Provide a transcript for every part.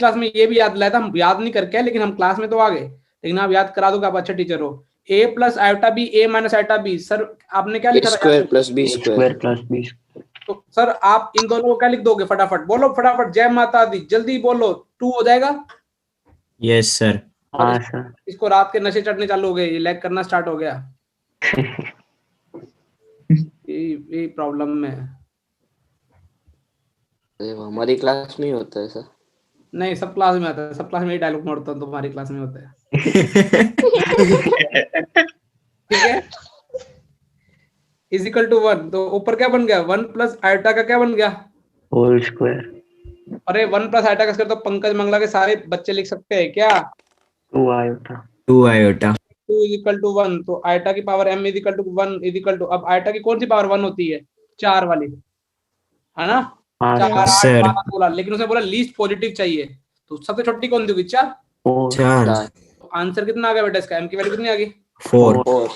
Class में ये भी याद दिलाया था, हम याद नहीं करके, लेकिन हम क्लास में तो आ गए, लेकिन आप याद करा दो, आप अच्छे टीचर हो। a plus iota b, a minus iota b, sir आपने क्या लिखा था? Square plus b square plus b. तो सर आप इन दोनों को क्या लिख दोगे? फटाफट बोलो, फटाफट, जय माता दी, जल्दी बोलो। 2 हो जाएगा? Yes sir. हाँ सर। इसको रात के नशे चढ़ने चालू हो गए, ये लैग करना स्टार्ट हो गया। ये प्रॉब्लम में है। हमारी क्लास में ही होता है सर। नहीं, सब क्लास में आता है, सब क्लास में डायलॉग मारता हूँ, तुम्हारी क्लास में होता है। ठीक है, इज इक्वल टू 1, तो ऊपर क्या बन गया? 1 प्लस आयोटा का क्या बन गया? Whole square. अरे 1 प्लस आयोटा का स्क्वायर तो पंकज मंगला के सारे बच्चे लिख सकते हैं क्या? 2 iota. 2 iota. 2 is equal to 1, तो आयोटा की power m is equal to 1 is equal to, अब आयोटा की कौन सी पावर 1 होती है? 4 वाली, है ना? हाँ 4 8 सर। 12 16, लेकिन उसने बोला लीस्ट पॉजिटिव चाहिए, तो सबसे छोटी कौन दी होगी? 4। 4। तो आंसर कितना आ गया बेटा इसका? m की वैल्यू कितनी आ गई? 4।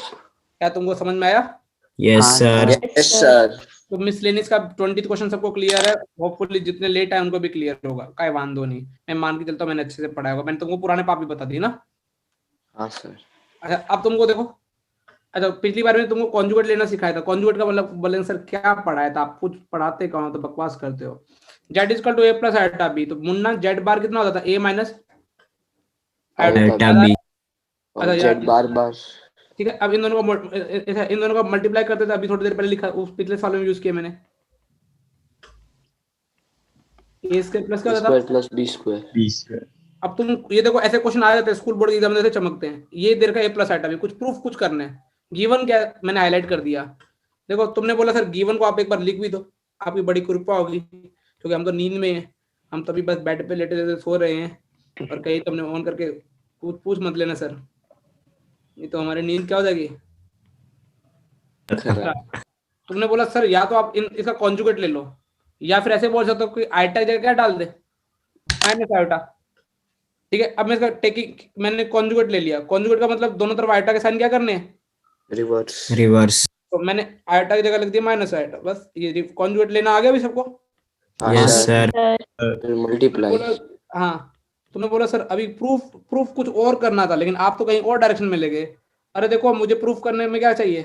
क्या तुमको समझ में आया? Yes sir. Yes sir. तो मिसलेनियस का 20 क्वेश्चन सबको क्लियर है? होपफुली जितने लेट आए उनको भी क्लियर होगा, काय वांदो नहीं, मैं मान के चलता हूँ मैंने अच्छे से पढ़ाया होगा, मैंने तुमको पुराने पाप भी बता दिए ना। हाँ सर। अच्छा अब तुमको देखो, अच्छा पिछली बार में तुमको कॉन्जुगेट लेना सिखाया था, कॉन्जुगेट का मतलब बोले सर क्या पढ़ाया था, आप कुछ पढ़ाते कौन हो, तो बकवास करते हो। Z is equal to a plus iota b, तो मुन्ना जेड बार कितना होता था? A minus iota b. अच्छा जेड बार बार। ठीक है, अब इन दोनों को मल्टीप्लाई करते थे, अभी थोड़ी देर पहले लिखा, उस पिछले साल में यूज किया मैंने। ए स्क्वायर प्लस क्या होता था? Plus b square. अब तुम ये देखो, ऐसे क्वेश्चन आ जाते हैं स्कूल बोर्ड के एग्जाम में, जैसे चमकते हैं। ये देर का ए प्लस आइटम है, कुछ प्रूफ कुछ करना है। गिवन क्या मैंने हाईलाइट कर दिया। देखो तुमने बोला सर गिवन को आप एक बार लिख भी दो, आपकी बड़ी कृपा होगी, क्योंकि हम तो नींद में हैं, हम तभी बस बेड पे लेटे लेटे सो रहे हैं, और कहीं तुमने ऑन करके पूछ मत लेना सर, नहीं तो हमारी नींद क्या हो जाएगी। तुमने बोला सर या तो आप इसका कॉन्जुगेट ले लो, या फिर ऐसे बोल सकते हो कि आयोटा की जगह क्या डाल दे? Minus iota. ठीक है, अब मैं इसका टेकिंग मैंने कॉन्जुगेट ले लिया, कॉन्जुगेट का मतलब दोनों तरफ आयोटा के साइन क्या करने हैं? रिवर्स। तो मैंने आयोटा की जगह लिख दिया माइनस आयोटा, बस ये कॉन्जुगेट लेना आ गया भी सबको? Yes sir. मल्टीप्लाई। हाँ, तुमने बोला सर अभी प्रूफ कुछ और करना था, लेकिन आप तो कहीं और डायरेक्शन में ले गए। अरे देखो मुझे प्रूफ करने में क्या चाहिए?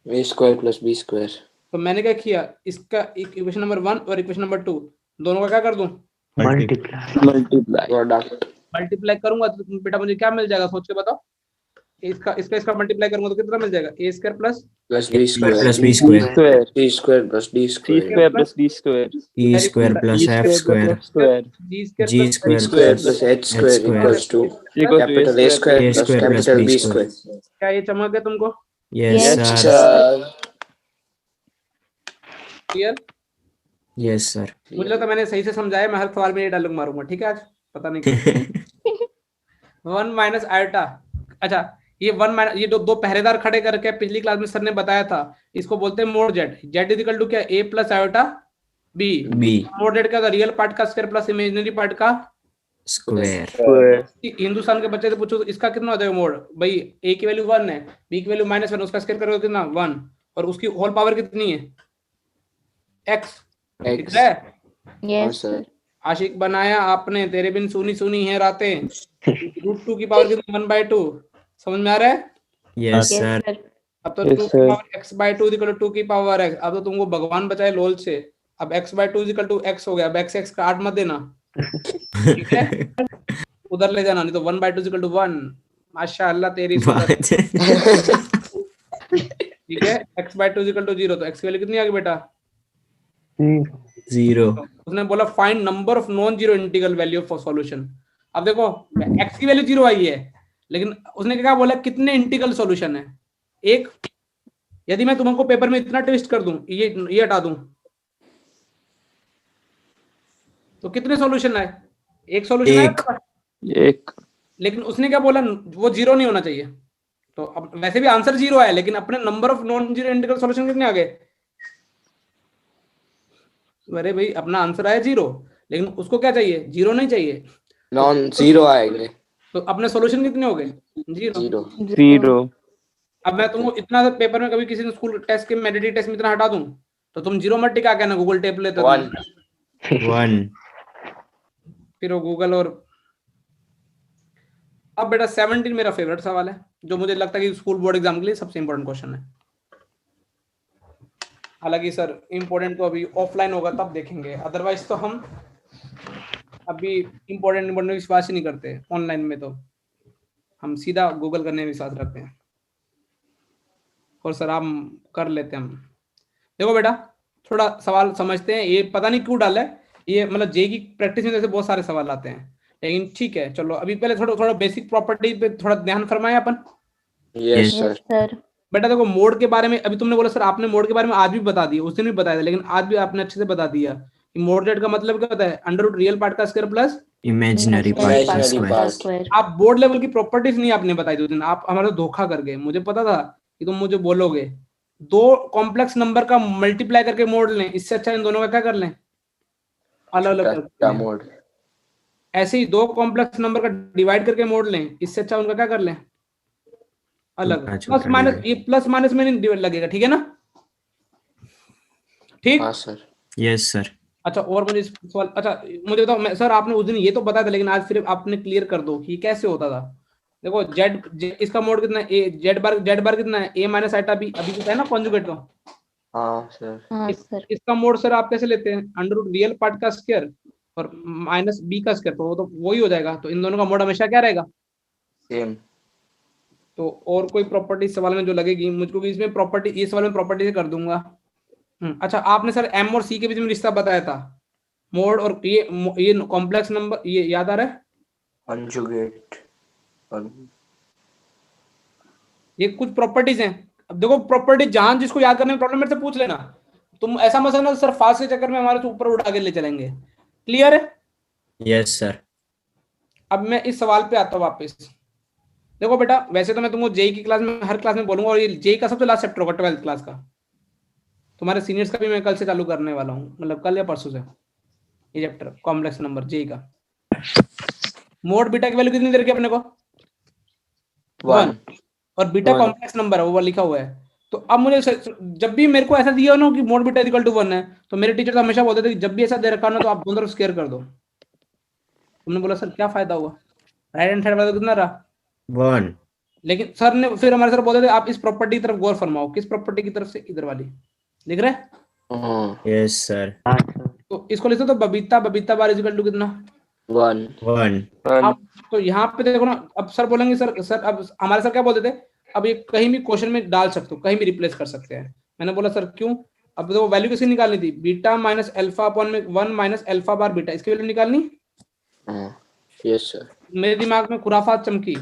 ए स्क्वायर प्लस बी स्क्वायर। तो मैंने क्या किया, इसका इक्वेशन नंबर 1 और इक्वेशन नंबर 2 दोनों का क्या कर दूं? मल्टीप्लाई करूंगा तो बेटा मुझे क्या मिल जाएगा, सोच के बताओ। इसका मल्टीप्लाई करूंगा तो कितना मिल जाएगा? A square plus b square plus b square. C square plus d square plus d square. E square plus f square. G square plus h square equals to capital A square plus capital B square. क्या ये चमक गया तुमको? Yes sir. Clear? Yes sir. मुझे लगता है मैंने सही से समझाया, मैं हर सवाल में ये डायलॉग मारूंगा, ठीक है आज पता नहीं क्यों। 1 माइनस आयोटा, अच्छा ये 1 माइनस, ये दो पहरेदार खड़े करके पिछली क्लास में सर ने बताया था, इसको बोलते हैं mod z. Z is equal to क्या? A plus iota b. Mod z का रियल पार्ट का स्क्वायर प्लस इमेजिनरी पार्ट का स्क्वायर। हिंदुस्तान के बच्चे से पूछो तो इसका कितना हो जाएगा मोड? भाई ए की वैल्यू 1 है, बी की वैल्यू -1, उसका स्क्वायर करोगे कितना? 1, और उसकी होल पावर कितनी है? x। ठीक है? Yes sir. आशिक बनाया आपने, तेरे बिन सुनी सुनी है रातें। √2 की पावर कितनी? 1/2। समझ में आ रहा है? Yes sir. अब तो 2 की पावर x/2 इक्वल टू 2 की पावर x। अब तो तुमको भगवान बचाए लोल से। अब x/2 इक्वल टू x हो गया। अब x काट मत देना, ठीक है? उधर ले जाना, नहीं तो 1/2 इक्वल टू 1। माशाअल्लाह तेरी सुनत। ठीक है, x/2 इक्वल टू 0, तो x की वैल्यू कितनी आ गई बेटा? 0। उसने बोला find number of non zero integral value for solution. अब देखो x की वैल्यू 0 आई है, लेकिन उसने क्या बोला? कितने इंटीग्रल सॉल्यूशन है? एक। यदि मैं तुमको पेपर में इतना ट्विस्ट कर दूं, ये हटा दूं, तो कितने सॉल्यूशन आए? एक सॉल्यूशन आया, एक। लेकिन उसने क्या बोला? वो 0 नहीं होना चाहिए। तो अब वैसे भी आंसर 0 है, लेकिन अपने number of non zero integral solution कितने आ गए? अरे भाई अपना आंसर आया 0, लेकिन उसको क्या चाहिए? 0 नहीं चाहिए, नॉन जीरो आएंगे। तो अपने सॉल्यूशन कितने हो गए? 0। 0। अब मैं तुमको इतना पेपर में कभी किसी ने स्कूल टेस्ट के मेडिटी टेस्ट में इतना हटा दूं, तो तुम 0 मत टिका कहना, गूगल टेप लेते 1। फिर वो गूगल और अब बेटा 17 मेरा फेवरेट सवाल है, जो मुझे लगता है कि स्कूल बोर्ड एग्जाम के लिए सबसे इंपॉर्टेंट क्वेश्चन है। हालांकि सर इंपॉर्टेंट तो अभी ऑफलाइन होगा तब देखेंगे, अदरवाइज तो हम अभी इंपॉर्टेंट विश्वास ही नहीं करते। ऑनलाइन में तो हम सीधा गूगल करने में विश्वास रखते हैं, और सर हम कर लेते हैं। हम देखो बेटा थोड़ा सवाल समझते हैं, ये पता नहीं क्यों डाला है ये, मतलब जे की प्रैक्टिस में जैसे बहुत सारे सवाल आते हैं, लेकिन ठीक है चलो अभी पहले थोड़ा थोड़ा बेसिक प्रॉपर्टी पे थोड़ा ध्यान फरमाएं अपन। Yes, Yes, sir. sir. बेटा देखो मोड के बारे में अभी तुमने बोला सर आपने मोड के बारे में आज भी बता दिया, उस दिन भी बताया था, लेकिन आज भी आपने अच्छे से बता दिया कि मोड रेट का मतलब क्या होता है, अंडर रूट रियल पार्ट का स्क्वायर प्लस इमेजिनरी पार्ट का Imaginary स्क्वायर। part. Square. आप बोर्ड लेवल की प्रॉपर्टीज नहीं आपने बताई थी उस दिन, आप हमारा धोखा कर गए। मुझे पता था कि तुम मुझे बोलोगे दो कॉम्प्लेक्स नंबर का मल्टीप्लाई करके मोड़ लें, इससे अच्छा इन दोनों का क्या कर लें, अलग अलग कर छोटा लें। mode. ऐसे ही दो कॉम्प्लेक्स नंबर का डिवाइड करके मोड़ लें, इससे अच्छा उनका क्या कर लें, अलग। छोटा प्लस छोटा माइनस, divide। ये प्लस माइनस में नहीं लगेगा, ठीक है ना, ठीक। हाँ sir. Yes sir. अच्छा और मुझे इस सवाल, अच्छा मुझे बताओ, मैं सर आपने उस दिन ये तो बताया था, लेकिन आज फिर आपने क्लियर कर दो कि कैसे होता था। देखो जेड इसका मोड कितना है, ए जेड बार कितना है, ए माइनस आइटा बी, अभी बताया ना कॉन्जुगेट तो। हाँ sir. Sir. इसका मोड सर आप कैसे लेते हैं, अंडर रूट रियल पार्ट का स्क्वायर और माइनस बी का स्क्वायर, तो वो तो वही हो जाएगा। तो इन दोनों का मोड हमेशा क्या रहेगा। Same. तो और कोई प्रॉपर्टी सवाल में जो लगेगी मुझको भी, इसमें प्रॉपर्टी, इस सवाल में प्रॉपर्टी से कर दूंगा। अच्छा आपने सर एम और सी के बीच में रिश्ता बताया था, मोड और ये कॉम्प्लेक्स नंबर, ये याद आ रहा है। Conjugate. और ये कुछ प्रॉपर्टीज हैं। अब देखो प्रॉपर्टी जहां जिसको याद करने में प्रॉब्लम मेरे से पूछ लेना, तुम ऐसा मत समझना सर फास्ट के चक्कर में हमारे से ऊपर उठा के ले चलेंगे। क्लियर है। Yes sir. अब मैं इस सवाल पे आता हूँ वापस। देखो बेटा वैसे तो मैं तुमको जेई की क्लास में हर क्लास में बोलूंगा, और ये जेई का सबसे लास्ट चैप्टर होगा 12th क्लास का। तुम्हारे सीनियर्स का भी मैं कल से चालू करने वाला हूँ, मतलब कल या परसों से, ये चैप्टर कॉम्प्लेक्स नंबर जेई का। मोड बीटा की वैल्यू कितनी दे रखी है अपने को, 1, और बीटा कॉम्प्लेक्स नंबर है वो लिखा हुआ है। तो अब मुझे जब भी मेरे को ऐसा दिया हो ना कि मोड बीटा इक्वल टू 1 है, तो मेरे टीचर तो हमेशा बोलते थे कि जब भी ऐसा दे रखा हो ना तो आप दोनों तरफ स्क्वायर कर दो। तुमने बोला सर क्या फायदा हुआ, राइट हैंड साइड वाला कितना रहा, 1। लेकिन सर ने फिर हमारे सर बोलते थे आप इस प्रॉपर्टी की तरफ गौर फरमाओ। किस प्रॉपर्टी की तरफ से, इधर वाली, लिख रहे हैं। Yes sir. तो इसको लिखो तो बबीता बार इक्वल टू कितना, 1। अब तो यहाँ पे देखो ना, अब सर बोलेंगे सर अब हमारे सर क्या बोलते थे, अब ये कहीं भी क्वेश्चन में डाल सकते हो, कहीं भी रिप्लेस कर सकते हैं। मैंने बोला सर क्यों, अब तो वैल्यू किसकी निकालनी थी, बीटा माइनस अल्फा अपॉन में 1 माइनस अल्फा बार बीटा, इसकी वैल्यू निकालनी। Yes sir. मेरे दिमाग में खुराफात चमकी,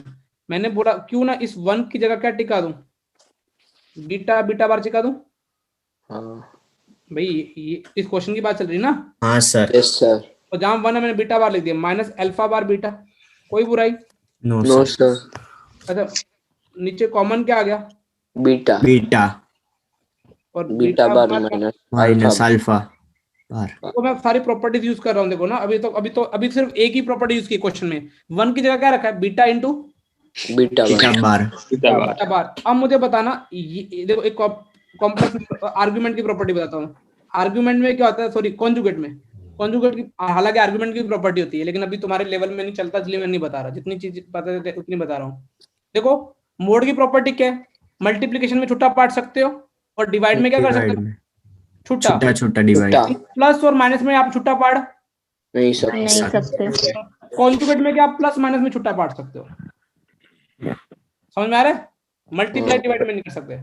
मैंने बोला क्यों ना इस 1 की जगह क्या टिका दूं, बीटा बार टिका दूं। भाई ये इस क्वेश्चन की बात चल रही ना। हाँ सर। Yes sir. और जहां 1 है मैंने बीटा बार लिख दिया, माइनस अल्फा बार बीटा, कोई बुराई। No sir. अच्छा नीचे कॉमन क्या आ गया, बीटा और beta bar minus alpha bar. तो मैं सारी प्रॉपर्टीज यूज कर रहा हूँ। देखो ना अभी सिर्फ एक ही प्रॉपर्टी यूज की क्वेश्चन में, 1 की जगह क्या रखा है, बीटा इंटू बीटा बार। बार। अब मुझे बताना, देखो एक कॉम्प्लेक्स आर्गुमेंट की प्रॉपर्टी बताता हूँ। आर्गुमेंट में क्या होता है, सॉरी कॉन्जुगेट की, हालांकि आर्गुमेंट की प्रॉपर्टी होती है, लेकिन अभी तुम्हारे लेवल में नहीं चलता, इसलिए मैं नहीं बता रहा, जितनी चीज पता है उतनी बता रहा हूँ। देखो मोड की प्रॉपर्टी क्या है, मल्टीप्लीकेशन में छुट्टा पाट सकते हो, और डिवाइड में क्या कर सकते हो, छुट्टा डिवाइड। प्लस और माइनस में आप छुट्टा पाड़ नहीं सकते. कॉन्जुगेट में क्या आप प्लस माइनस में छुट्टा पाट सकते हो। समझ में आ रहा है, मल्टीप्लाई डिवाइड में नहीं कर सकते,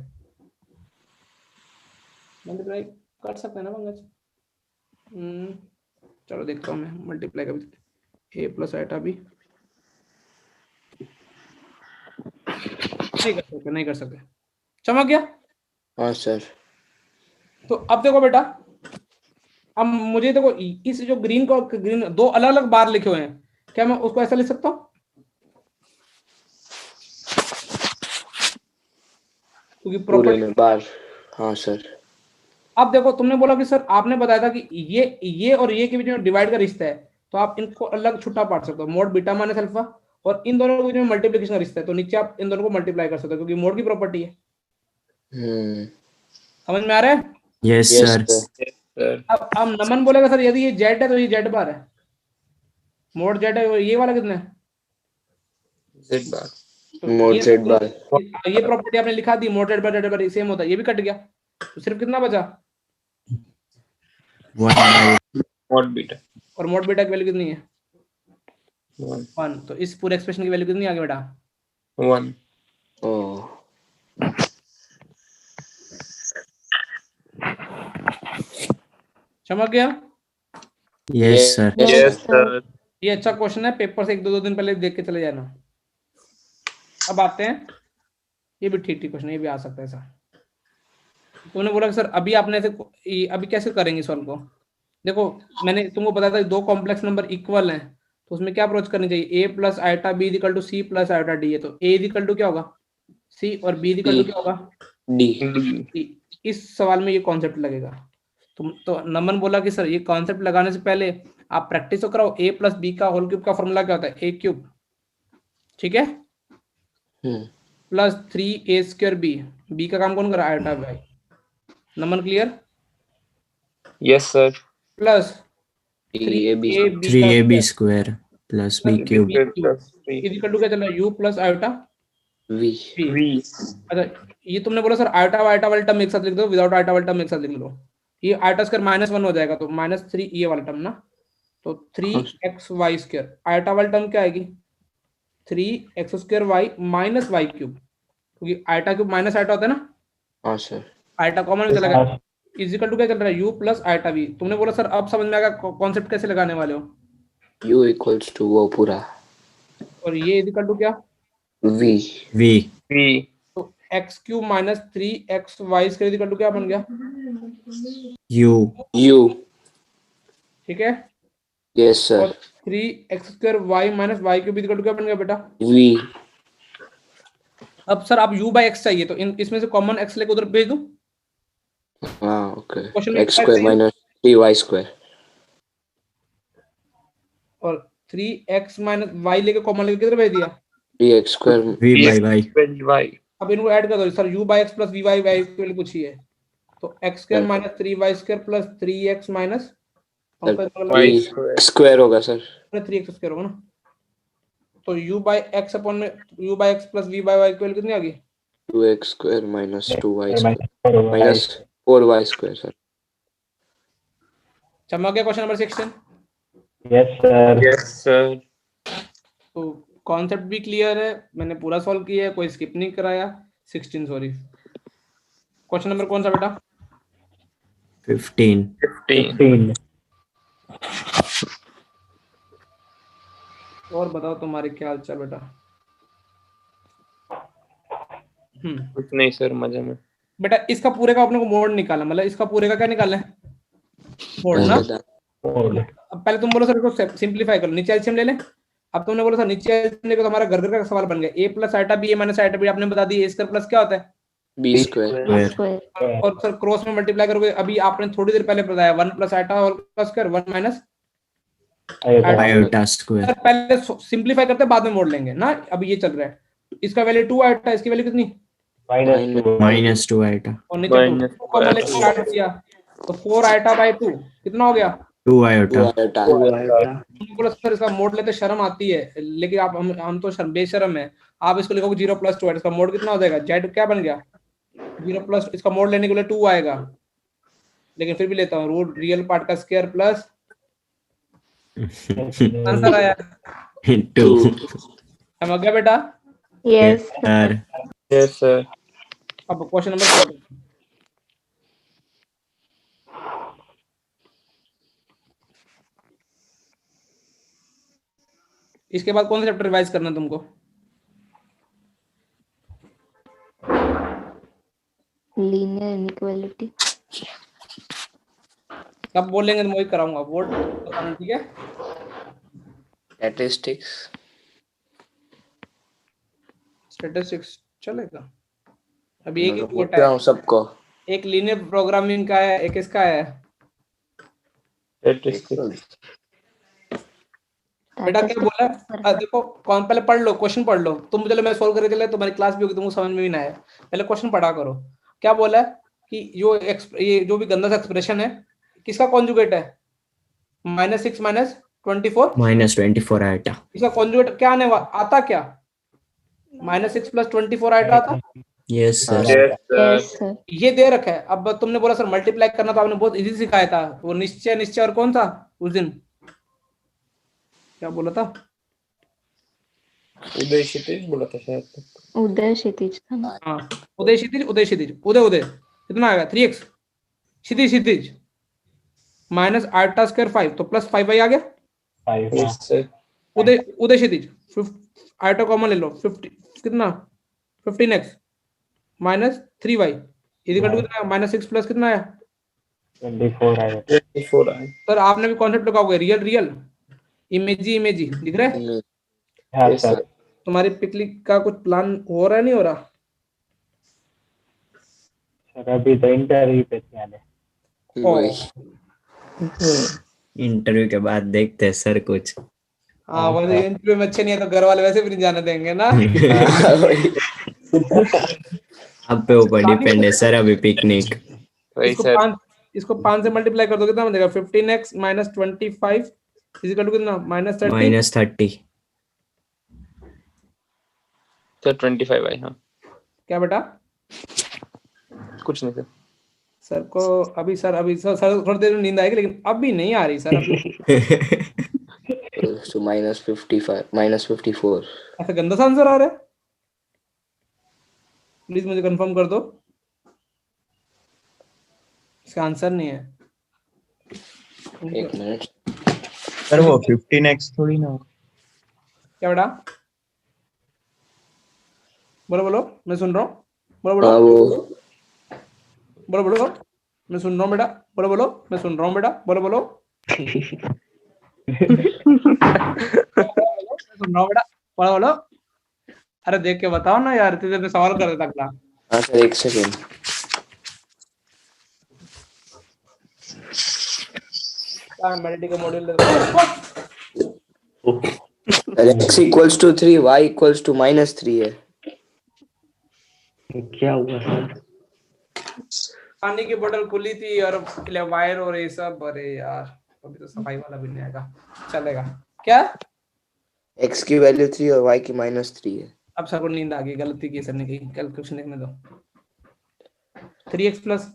मल्टीप्लाई कर सकते हैं ना पंकज। चलो देखता हूँ मैं मल्टीप्लाई का भी, ए प्लस आइटा भी नहीं कर सकते। चमक गया। हाँ सर. तो अब देखो बेटा, अब मुझे देखो इस जो ग्रीन दो अलग अलग बार लिखे हुए हैं, क्या मैं उसको ऐसा लिख सकता हूँ, क्योंकि प्रॉपर्टी बार। हाँ सर. अब देखो तुमने बोला कि सर आपने बताया था कि ये और ये के बीच में डिवाइड का रिश्ता है, तो आप इनको अलग छुट्टा पाट सकते हो, मोड बीटा माइनस अल्फा, और इन दोनों के बीच में मल्टीप्लिकेशन का रिश्ता है, तो नीचे आप इन दोनों को मल्टीप्लाई कर सकते हो, क्योंकि मोड की प्रॉपर्टी है। समझ में आ रहा है। Yes sir. अब नमन बोलेगा सर यदि ये जेड है तो ये जेड बार है, मोड जेड है, ये वाला कितना है? Z bar. तो Mod ये Z bar. ये प्रॉपर्टी आपने लिखा दी, मोड जेड बार सेम होता है, ये भी कट गया, तो सिर्फ कितना बचा? 1 Mod beta. और मोड बीटा की वैल्यू कितनी है? 1. 1। तो इस पूरे एक्सप्रेशन की वैल्यू कितनी आ गई बेटा? 1. Oh. चमक गया? Yes, sir. Yes, sir. ये अच्छा क्वेश्चन है, पेपर से 1-2 दिन पहले देख के चले जाना। अब आते हैं, ये भी ठीक क्वेश्चन, ये भी आ सकता है ऐसा। तुमने बोला कि सर अभी आपने ऐसे अभी कैसे करेंगे सॉल्व को? देखो मैंने तुमको बताया था दो कॉम्प्लेक्स नंबर इक्वल हैं, तो उसमें क्या अप्रोच करनी चाहिए? a plus iota b equal to c plus iota d है, तो a इक्वल टू क्या होगा? c और b इक्वल टू क्या होगा? D. इस सवाल में ये कॉन्सेप्ट लगेगा। तुम तो नमन बोला कि सर ये कॉन्सेप्ट लगाने से पहले आप प्रैक्टिस तो कराओ, a प्लस बी का होल क्यूब का फॉर्मूला क्या होता है? a क्यूब, ठीक है, प्लस 3a स्क्वायर b का काम कौन करा? Iota by. Naman clear? Yes, sir. प्लस 3ab square plus b cube equal to क्या चल रहा है? u plus iota V. v। अच्छा ये तुमने बोला सर आइटा वाला टर्म एक साथ लिख दो, विदाउट आइटा वाला टर्म एक साथ लिख लो, ये आइटा स्क्वायर -1 हो जाएगा, तो -3 ये वाला टर्म ना, तो 3xy स्क्वायर, आइटा वाला टर्म क्या आएगी? 3x square y minus y cube, क्योंकि आइटा क्यूब माइनस आइटा होता है ना, हाँ सर। आइटा कॉमन चला गया, इक्वल टू क्या चल रहा है? u plus iota v। तुमने बोला सर अब समझ में आएगा कॉन्सेप्ट कैसे लगाने वाले हो? U equals to वो पूरा और ये इक्वल टू क्या? V. तो x cube minus 3xy square equal to क्या बन गया? u ठीक है, Yes, sir. और 3x square y minus y cube equal to क्या बन गया बेटा? V. अब सर आप u बाई x चाहिए, तो इसमें से कॉमन x लेके उधर भेज दूं? हाँ, okay. Question में X क्या square चाहिए? minus 3y square. और 3x माइनस y लेके कॉमन लेके किधर भेज दिया? 3x square. v by y अब इनको ऐड कर दो sir, u by x plus v by y के लिए पूछी है, तो x square minus 3y square plus 3x minus Y square होगा सर. 3x स्क्वायर होगा ना, तो u बाई x अपॉन में u by x plus v by y की वैल्यू कितनी आ गई? 2x square minus 2y square minus 4y square sir. चमक गया क्वेश्चन नंबर 16? Yes, sir. तो कॉन्सेप्ट भी क्लियर है, मैंने पूरा सॉल्व किया है, कोई स्किप नहीं कराया। 16 सॉरी, क्वेश्चन नंबर कौन सा बेटा? 15 और बताओ तुम्हारे क्या हाल चाल बेटा? कुछ नहीं सर, मजे में। बेटा इसका पूरे का अपने को मोड निकालना, मतलब इसका पूरे का क्या निकालना है? मोड ना। अब पहले तुम बोलो सर इसको सिंपलीफाई करो, नीचे एलसीएम ले लें। अब तुमने बोला सर नीचे एलसीएम लेके तो हमारा घर का सवाल बन गया, a plus iota b minus iota b आपने बता दी, a स्क्वायर प्लस क्या होता है? B square. और सर क्रॉस में मल्टीप्लाई करोगे, अभी आपने थोड़ी देर पहले बताया 1 plus iota whole square 1 minus iota square पहले सिंपलीफाई करते बाद में मोड़ लेंगे ना। अभी ये चल रहा है, इसका वैल्यू 2 आइटा, इसकी वैल्यू कितनी? -2 iota और नीचे 2 कॉमन लेके ऐड किया तो 4 आइटा बाय 2 कितना हो गया? 2 iota बोला सर इसका मोड लेते शर्म आती है, लेकिन आप हम तो बेशर्म है, आप इसको लिखोगे 0 प्लस 2, इसका मोड कितना हो जाएगा? जेड क्या बन गया? 0 प्लस, इसका मोड लेने के लिए 2 आएगा, लेकिन फिर भी लेता हूँ रूट रियल पार्ट का स्क्वायर प्लस आंसर आया 2 समझ गया बेटा? yes sir yes sir. अब क्वेश्चन नंबर 4, इसके बाद कौन सा चैप्टर रिवाइज करना है तुमको? Linear inequality. कब बोलेंगे तो मैं वही कराऊंगा, वोट ठीक है? Statistics. स्टैटिस्टिक्स चलेगा। अभी एक ही पूछ वोट रहा है, हूँ सबको. एक लीनियर प्रोग्रामिंग का है, एक इसका है। बेटा क्या बोला? देखो कौन, पहले पढ़ लो, क्वेश्चन पढ़ लो तुम, चलो मैं सोल्व करके चले, तुम्हारी क्लास भी होगी, तुमको समझ में भी ना आए, पहले क्वेश्चन पढ़ा करो। क्या बोला कि ये जो भी गंदा सा एक्सप्रेशन है किसका कॉन्जुगेट है? -6 माइनस 24 -24 आइटा। इसका कॉन्जुगेट क्या आने आता क्या? -6 + 24 आइटा आता। Yes sir. Yes sir. ये दे रखा है। अब तुमने बोला सर मल्टीप्लाई करना, तो आपने बहुत इजी सिखाया था। वो निश्चय और कौन था उस दिन, क्या बोला था? उदय क्षितिज बोला था शायद। उदय क्षितिज था ना? हाँ, उदय क्षितिज, उदय क्षितिज, उदय कितना आएगा? 3x क्षितिज माइनस आइटा स्क्वायर 5, तो +5y आ गया। 5 उदय क्षितिज आइटा कॉमन ले लो, 50 कितना 15x minus 3y equal to कितना? -6 प्लस कितना आया? 24 आएगा। 24 आए। सर आपने भी कॉन्सेप्ट लगाओगे, रियल इमेजी दिख रहा है? हाँ Yes, सर। sir. तुम्हारी पिकनिक का कुछ प्लान हो रहा है, नहीं हो रहा? सर अभी तो इंटरव्यू पे ध्यान है। वही। इंटरव्यू के बाद देखते हैं सर कुछ। हाँ, वो इंटरव्यू में अच्छे नहीं है तो घर वाले वैसे भी नहीं जाने देंगे ना। वही। अब पे ऊपर डिपेंड है सर अभी पिकनिक। वही सर। इसको 5 से मल्टीप्लाई कर दो, कितना बनेगा? 15x माइनस 25 इक्वल टू कितना? -30। -30। सर 25 आए। हाँ, क्या बेटा? कुछ नहीं सर। सर को अभी सर थोड़ी देर में नींद आएगी, लेकिन अभी नहीं आ रही सर। अभी So -55, -54. ऐसा गंदा सा आंसर आ रहा है। प्लीज मुझे कंफर्म कर दो, इसका आंसर नहीं है। एक मिनट। सर वो 15x थोड़ी ना। क्या बेटा? बोलो, मैं सुन रहा हूँ। हाँ वो बोलो, मैं सुन रहा हूँ बेटा। बोलो, मैं सुन रहा हूँ बेटा। बोलो। मैं सुन रहा हूँ बेटा। बोलो। अरे देख के बताओ ना यार, इतनी देर में सवाल कर देता अगला। हाँ सर, एक सेकेंड। मेडिटी का module x equals to 3, y equals to -3 है। क्या हुआ सर? पानी की बोतल खुली थी और वायर और ये सब। अरे यार, अभी तो सफाई वाला भी नहीं आएगा, चलेगा क्या? x की वैल्यू 3 और y की -3 है। अब सर को नींद आ गई, गलती की सर ने की। कैलकुलेशन देखने दो। 3x प्लस,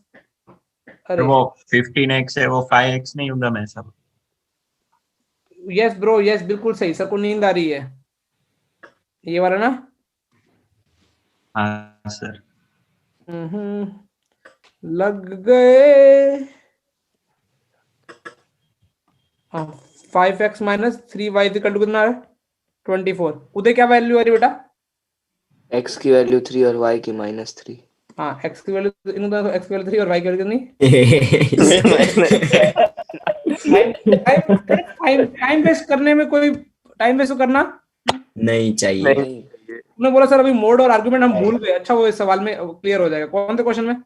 अरे वो 15x है, वो 5x नहीं होगा मैं सब। यस ब्रो, यस बिल्कुल सही। सर को नींद आ रही है, ये वाला ना। हाँ सर। लग गए। 5x minus 3y equal to कितना है? 24। उधर क्या वैल्यू आ रही बेटा? x की वैल्यू 3 और y की -3। हाँ, x की वैल्यू 3 और y की वैल्यू कितनी? टाइम वेस्ट करने में कोई टाइम वेस्ट करना नहीं चाहिए। तुमने बोला सर अभी मोड और आर्गुमेंट हम भूल गए। अच्छा, वो इस सवाल में क्लियर हो जाएगा। कौन थे क्वेश्चन में?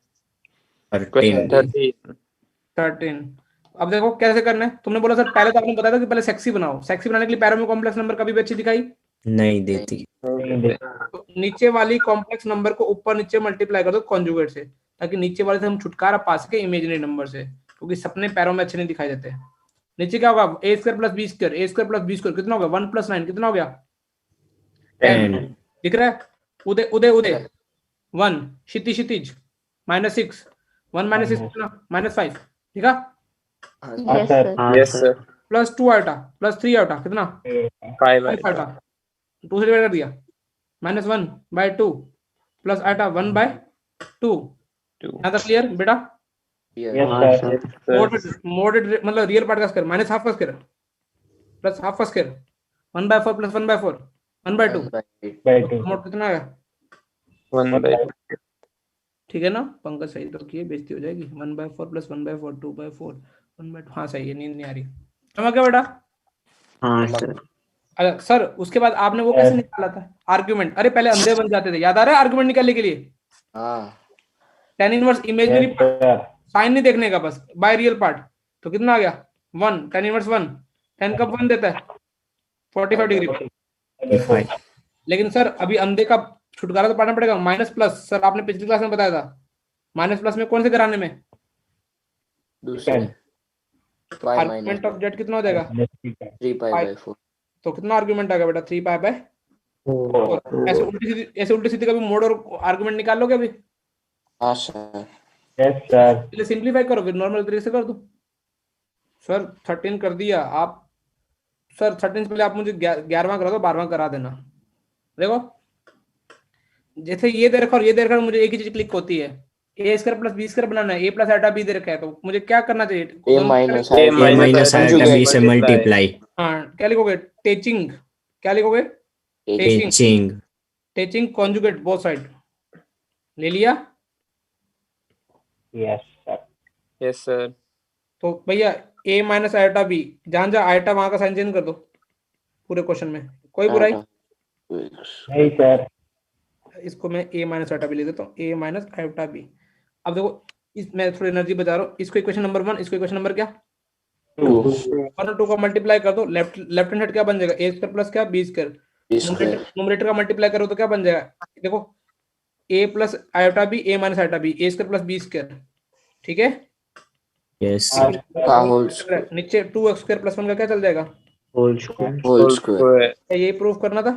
13। अब देखो कैसे करना है। तुमने बोला सर पहले तो आपने बताया था कि पहले सेक्सी बनाओ। सेक्सी बनाने के लिए पैरों में कॉम्प्लेक्स नंबर कभी भी अच्छी दिखाई नहीं देती। तो नीचे वाली कॉम्प्लेक्स नंबर को ऊपर नीचे मल्टीप्लाई कर दो कॉन्जुगेट से, ताकि नीचे वाले से हम छुटकारा पा सके इमेजिनरी नंबर से, क्योंकि सपने पैरों में अच्छे नहीं दिखाई देते। नीचे क्या होगा? a² + b²। a² + b² कितना हो गया? 1 + 9 कितना हो गया? 10। दिख रहा है? उदय 1, क्षितिज -6, 1 - 6 कितना? -5। ठीक है? Yes sir. Yes sir. +2 iota +3 iota कितना? 5 आइटा 2 से डिवाइड कर दिया। -1/2 प्लस आइटा 1/2। यहाँ तक क्लियर बेटा? Yes sir. मोडेड मतलब रियल पार्ट का स्क्वायर माइनस हाफ का स्क्वायर प्लस हाफ का स्क्वायर 1/4 प्लस 1/4 1/2 मोड कितना है? 1/2। ठीक है ना? पंकज सही तो किए, बेइज्जती हो जाएगी। 1/4 प्लस 1/4 2/4 1/2। हाँ सही है, नींद नहीं आ रही। समझ गया बेटा? हाँ सर। अच्छा सर, उसके बाद आपने वो कैसे निकाला था आर्गुमेंट? अरे पहले अंधे बन जाते थे, याद आ रहा है आर्गुमेंट निकालने के लिए? tan इनवर्स इमेजिनरी साइन नहीं देखने का, बस बाय रियल पार्ट। तो कितना आ गया? 1 tan इनवर्स 1। tan कब 1 देता है? 45 डिग्री। लेकिन सर अभी अंधे का छुटकारा तो पाना पड़ेगा। माइनस प्लस सर आपने पिछली क्लास में बताया था। माइनस प्लस में कौन से कराने में? y minus argument of Z कितना हो जाएगा? 3 pi by 4. तो कितना आर्गुमेंट आ गया बेटा? 3 पाई बाय 4। ऐसे उल्टी सीधी कभी मोड और आर्गुमेंट निकाल लोगे अभी? हाँ सर. Yes sir. पहले सिंपलीफाई करो फिर नॉर्मल तरीके से कर दो। सर 13 कर दिया आप। सर 13 से पहले आप मुझे 11वां करा दो, 12वां करा देना। देखो जैसे ये दे रखा और ये दे रखा, मुझे एक ही चीज क्लिक होती है, ए स्क्वायर प्लस बी स्क्वायर बनाना है। ए प्लस आइटा बी दे रखा है, तो मुझे क्या करना चाहिए? a minus A A minus iota b से multiply. हाँ, क्या लिखोगे? टेचिंग, क्या लिखोगे? Teaching. Teaching conjugate both side. ले लिया? Yes sir. Yes sir. तो भैया a माइनस आइटा बी, जहां जहां आइटा वहां का साइन चेंज कर दो पूरे क्वेश्चन में, कोई बुराई? नहीं सर. इसको मैं a माइनस आइटा बी ले देता हूँ, a माइनस आइटा बी। अब देखो इस मैं थोड़ी एनर्जी बचा रहा हूँ। इसको इक्वेशन नंबर 1, इसको इक्वेशन नंबर क्या? 2 1 और 2 का मल्टीप्लाई कर दो, लेफ्ट हैंड साइड क्या बन जाएगा? a स्क्वायर प्लस क्या? b square. b square. Numerator का मल्टीप्लाई करो तो क्या बन जाएगा? देखो a plus iota b, a minus iota b, a square plus b square. ठीक है? Yes. का whole square. नीचे 2x स्क्वायर प्लस 1 का क्या चल जाएगा? Whole square. Whole square. यही प्रूफ करना था।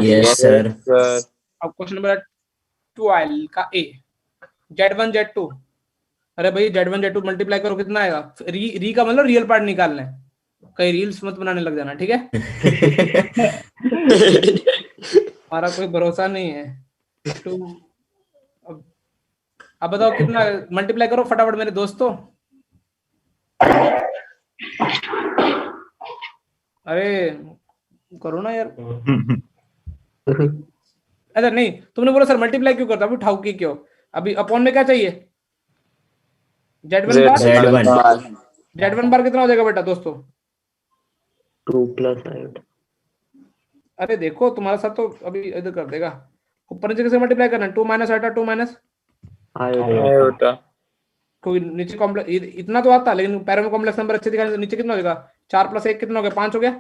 Yes sir. सर. अब क्वेश्चन नंबर 12 का a, z1 z2। अरे भाई z1 z2 मल्टीप्लाई करो, कितना आएगा? री का मतलब रियल पार्ट निकालना है, कहीं रील्स मत बनाने लग जाना, ठीक है? हमारा कोई भरोसा नहीं है। टू अब बताओ कितना, मल्टीप्लाई करो फटाफट मेरे दोस्तों। अरे करो ना यार। अच्छा नहीं, तुमने बोला सर मल्टीप्लाई क्यों करता? अभी ठाउकी क्यों? अभी अपॉन में क्या चाहिए? z1 बार। z1 बार कितना हो जाएगा बेटा दोस्तों? 2 प्लस आइटा. अरे देखो तुम्हारा साथ तो अभी इधर कर देगा। ऊपर नीचे कैसे मल्टीप्लाई करना है? 2 माइनस आइटा 2 माइनस आयोटा. कोई नीचे कॉम्प्लेक्स इतना तो आता, लेकिन पैरों में कॉम्प्लेक्स नंबर अच्छे दिखाने तो नीचे कितना हो जाएगा? 4 प्लस 1 कितना हो गया? 5 हो गया।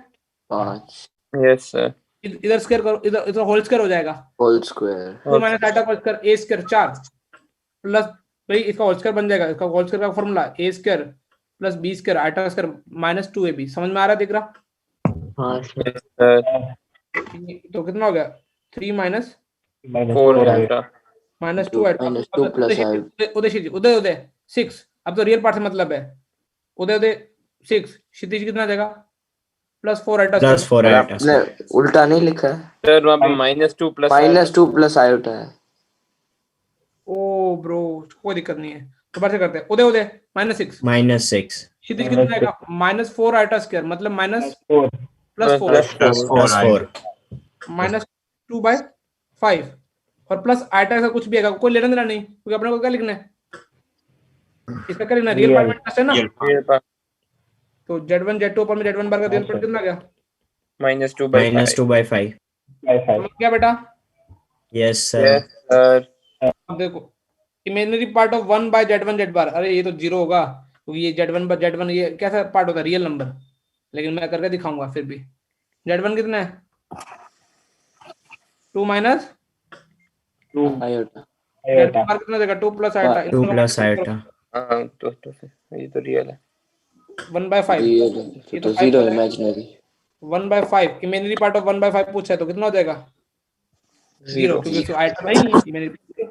5 यस सर. इधर स्क्वायर करो, इधर होल स्क्वायर हो जाएगा। whole square. 2 माइनस आइटा का स्क्वायर a स्क्वायर 4 प्लस भाई इसका होल स्क्वायर बन जाएगा। इसका होल स्क्वायर का formula a square plus b square iota square minus 2ab। समझ में आ रहा है? दिख रहा? हाँ सर. तो कितना हो गया? 3 minus 4 iota. Minus 2 iota minus 2 plus iota. Uday Uday 6। अब तो रियल पार्ट से मतलब है। उदय उदय 6, क्षितिज कितना जाएगा? Plus 4 iota Plus 4 iota. आपने उल्टा नहीं लिखा है. सर वहाँ पे -2 प्लस -2 plus आयोटा है. ओ ब्रो कोई दिक्कत नहीं है, तो बार से करते हैं। उदय उदय -6, -6. क्षितिज कितना जाएगा? -4 आइटा स्क्वायर मतलब माइनस प्लस 4 Plus 4. -2/5 और प्लस आइटा का कुछ भी आएगा, कोई लेना देना नहीं, क्योंकि अपने को क्या लिखना है? इसका क्या लिखना है? रियल पार्ट है ना। तो z1 z2 पर में z1 बार का रियल पार्ट कितना गया? -2/5. क्या बेटा? Yes sir. Yes sir. अब देखो imaginary part of 1 by z1 z bar. अरे ये तो 0 होगा, क्योंकि ये z1 ये कैसा पार्ट होता है? Real number. लेकिन मैं करके दिखाऊंगा फिर भी। z1 कितना है? 2 माइनस 2 आयोटा. z2 बार कितना देगा? 2 प्लस आइटा। 2 plus iota. हाँ तो ये तो रियल है. 1/5 Real है. तो 0 imaginary. 1/5 इमेजिनरी पार्ट ऑफ 1/5 पूछा है, तो कितना हो जाएगा? 0, क्योंकि उसको आइटा नहीं है इमेजिनरी।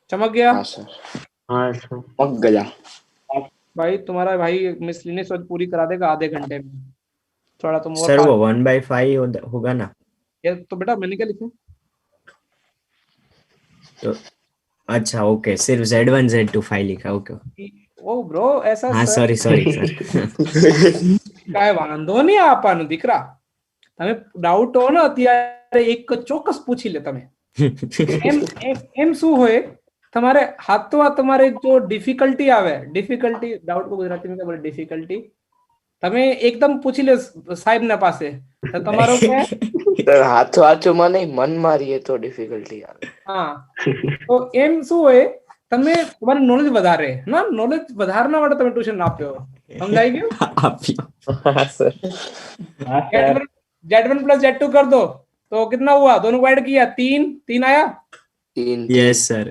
चमक गया? हाँ सर. हाँ सर. पक गया. भाई तुम्हारा भाई मिसलिनियस पूरी करा देगा आधे घंटे में। थोड़ा तुम और Sir वो 1/5 होगा ना? ये तो बेटा मैंने क्या लिखा? तो अच्छा ओके, सिर्फ Z1 Z2 5 लिखा. ओके. ओ ब्रो ऐसा हाँ सर सॉरी सर. काय वांधो नहीं आपन દીકરા, તમે ડાઉટ હો ને અત્યારે એક ચોક્કસ પૂછી લે તમે. એમ શું હોય તમારે હાથો આ તમારે જો ડિફિકલ્ટી આવે, ડિફિકલ્ટી ડાઉટ को गुजराती में क्या बोले? ડિફિકલ્ટી તમે એકદમ પૂછી લે સાહેબ ના પાસે, તો તમારો क्या સર હાથો આચોમાં નહીં મન મારીએ તો ડિફિકલ્ટી આવે. હા તો એમ શું હોય, તમે તમારું નોલેજ વધારે ના, નોલેજ વધારવા માટે તમે ટ્યુશન આપ્યો. સમજાઈ ગયું? हाँ सर. हाँ सर. z1 प्लस z2 कर दो तो कितना हुआ? दोनों को ऐड किया 3 आया। 3 Yes sir.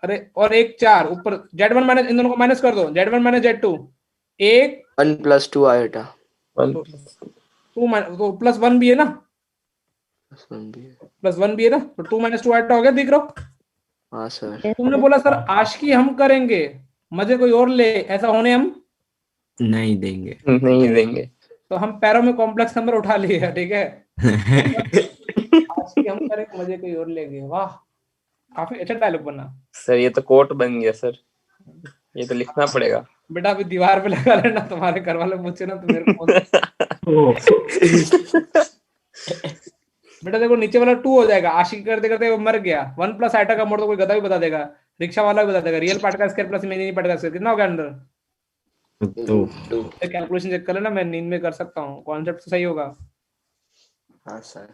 अरे और 1 4 ऊपर z1 माइनस, इन दोनों को माइनस कर दो, z1 minus z2 1 1 plus 2 iota. 1 तो प्लस 1 भी है ना, Plus 1 भी है। प्लस 1 भी है ना, तो 2 - 2 आइटा हो गया, दिख रहा हो? हाँ सर। तुमने बोला सर आशिकी हम करेंगे, मजे कोई और ले, ऐसा होने हम नहीं देंगे। नहीं देंगे। तो हम पैरों में कॉम्प्लेक्स नंबर उठा लिए है, ठीक है। आशिकी हम करेंगे, मजे कोई और लेंगे, वाह काफी अच्छा डायलॉग बना। सर ये तो कोट बन गया सर, ये तो लिखना पड़ेगा। बेटा अभी दीवार पे लगा लेना, तुम्हारे घर वाले पूछे ना तो मेरे को बेटा देखो नीचे वाला 2 हो जाएगा, आशिकी करते करते वो मर गया। 1 प्लस आइटा का मोड तो कोई गधा भी बता देगा, रिक्शा वाला भी बता देगा। रियल पार्ट का स्क्वायर प्लस इमेजिनरी पार्ट का स्क्वायर कितना होगा अंदर? तो 2। कैलकुलेशन चेक कर लेना, मैं नींद में कर सकता हूँ, कॉन्सेप्ट सही होगा। हाँ सर।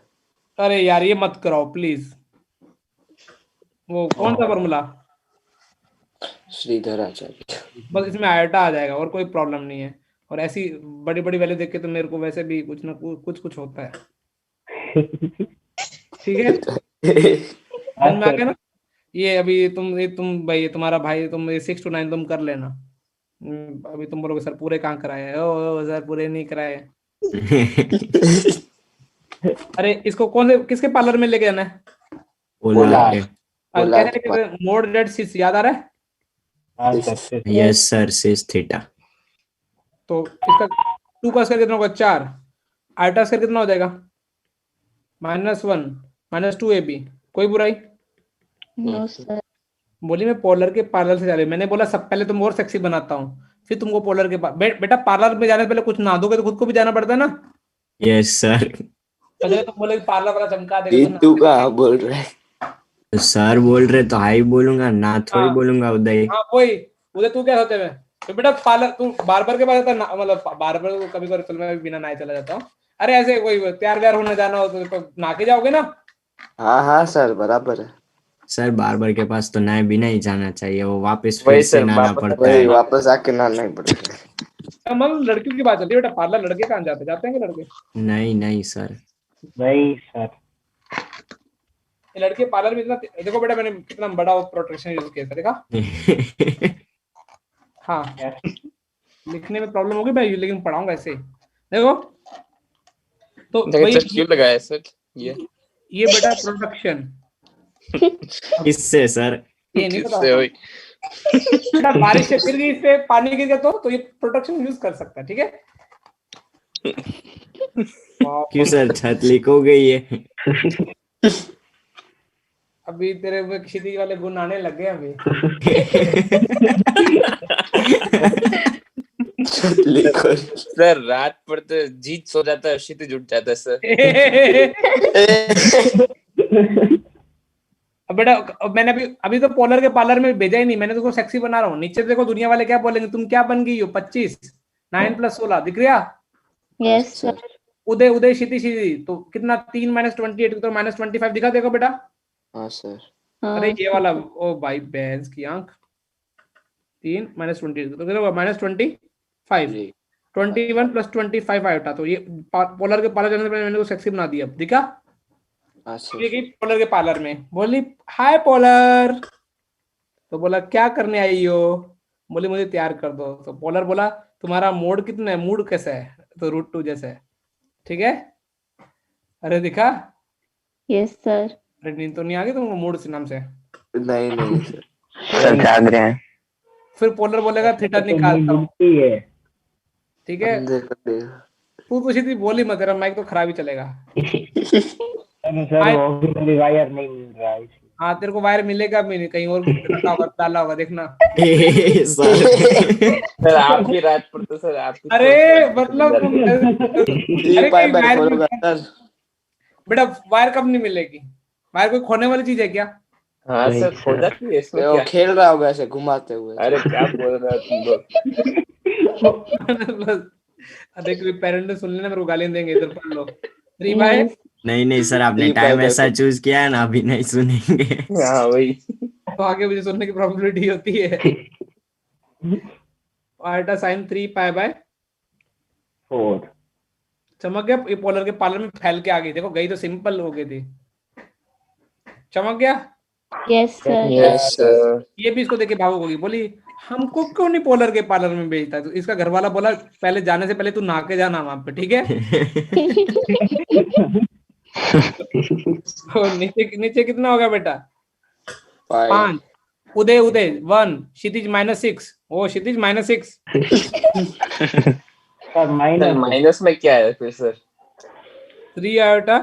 अरे यार ये मत कराओ प्लीज, वो कौन सा फॉर्मूला? श्रीधर आचार्य। बस इसमें आयटा आ जाएगा और कोई प्रॉब्लम नहीं है। और ऐसी बड़ी बड़ी वैल्यू देख के तो मेरे को वैसे भी कुछ ना कुछ होता है, ठीक है। समझ में आ गया ना? ये अभी तुम भाई, तुम्हारा भाई, तुम 6 to 9 तुम कर लेना। अभी तुम बोलोगे सर पूरे कहाँ कराए? ओ सर पूरे नहीं कराए। अरे इसको कौन से किसके पार्लर में लेके जाना है? पोलर के। कैसे मोड डेट सिस याद आ रहा है? यस सर, सिस थीटा। तो इसका 2 का स्क्वायर कितना होगा? 4। आइटा स्क्वायर कितना हो जाएगा? -1 -2 AB। कोई बुराई? No sir. बोली मैं पोलर के पार्लर से जा रही हूँ। मैंने बोला सब पहले तुम और सेक्सी बनाता हूँ, फिर तुमको पोलर के बेटा पार्लर में जाने से पहले कुछ नहा दोगे तो खुद को भी जाना पड़ता है ना। Yes sir. अगर तुम बोले पार्लर वाला चमका देगा तो जीतू का बोल रहे हैं। तो सर बोल रहे तो हाई बोलूंगा ना, थोड़ी हाँ। बोलूंगा उदय। हाँ वही उदय, तू क्या सोचे में? तो बेटा पार्लर तू बार्बर के पास जाता है, मतलब बार्बर को कभी कभी चल मैं भी बिना नहाए चला जाता हूँ। अरे ऐसे कोई तैयार व्यार होने जाना हो तो नहा के जाओगे ना। हाँ हाँ सर बराबर है। सर बार्बर के पास तो नए बिना ही जाना चाहिए, वो वापस वही फिर से सर, नहाना वापस पड़ता वही है। वापस आके नहाना ही पड़ेगा। मतलब लड़कियों की बात चलती है बेटा, पार्लर लड़के कहाँ जाते हैं कि लड़के? नहीं नहीं सर। नहीं सर। ये लड़के पार्लर में इतना, देखो बेटा मैंने कितना बड़ा प्रोटेक्शन यूज किया था, देखा? हाँ लिखने में प्रॉब्लम होगी भाई, लेकिन पढ़ाऊंगा ऐसे। देखो तो जगह क्यों लगाया सर ये बेटा प्रोडक्शन इससे सर ये नहीं पता किससे हुई? बेटा, बारिश से गिर गई, इस पे पानी गिर गया तो ये प्रोडक्शन यूज कर सकता है, ठीक है। क्यों सर, छत लीक हो गई है? अभी तेरे में क्षितिज वाले गुण आने लग गए अभी। सर रात पड़ते जीत सो जाता है, क्षितिज उठ जाता है सर। अब बेटा मैंने अभी तो पोलर के पार्लर में भेजा ही नहीं, मैंने तो सेक्सी बना रहा हूँ। नीचे देखो दुनिया वाले क्या बोलेंगे, तुम क्या बन गई हो? 25 9 + 16 दिख रहा? Yes sir. उदय क्षिति तो कितना? 3 - 28 तो -25 दिखा देखो बेटा। हाँ सर। अरे ये वाला, ओ भाई भैंस की आंख, 3 - 28 तो कितना होगा? -25 21 + 25 आया। तो ये पोलर के पार्लर जाने से पहले मैंने को सेक्सी बना दिया, दिखा? ये गई पोलर के पार्लर में, बोली हाय पोलर, तो बोला क्या करने आई हो? बोली मुझे तैयार कर दो। तो पोलर बोला तुम्हारा मोड कितना है, मूड कैसा है? तो √2 जैसा है, ठीक है। अरे दिखा? Yes sir. अरे नींद तो नहीं आ गई तुमको मूड से नाम से? नहीं नहीं सर। सर जाग रहे हैं। फिर पोलर बोलेगा थीटा निकालता हूँ, ठीक है। अंधे कर देगा। तू कुछ थी बोली मत, तेरा माइक तो खराब ही चलेगा। सर वो भी वायर नहीं मिल रहा है। हाँ तेरे को वायर मिलेगा भी नहीं, कहीं और रखा होगा, डाला होगा, देखना। सर आप भी रात पड़ते सर, आप भी अरे मतलब तुम ये पाइप बैक होगा सर। बेटा वायर कब नहीं मिलेगी? वायर कोई खोने वाली चीज है क्या? हाँ सर हो जाती है इसमें वो क्या? खेल रहा होगा ऐसे घुमाते हुए। अरे क्या बोल रहे हो तुम लोग? अरे कोई पेरेंट ने सुन लेना, मेरे को गालियां देंगे, इधर पढ़ लो। 3 भाई नहीं नहीं सर, आपने टाइम ऐसा चूज किया है ना, अभी नहीं सुनेंगे। हाँ वही तो आगे मुझे सुनने की प्रोबेबिलिटी होती है। आइटा sin 3π/4 चमक गया? ये पोलर के पार्लर में फैल के आ गई, देखो गई तो सिंपल हो गई थी, चमक गया। Yes, sir. Yes, sir. ये भी इसको देख के भावुक होगी, बोली हमको क्यों नहीं पोलर के पार्लर में भेजता। तो इसका घर वाला बोला पहले जाने से पहले तू नहा के जाना वहां पे, ठीक है। तो नीचे नीचे कितना होगा बेटा? 5. 5। उदय उदय 1, क्षितिज -6। ओ क्षितिज -6। सर माइनस माइनस में क्या है फिर सर? 3 iota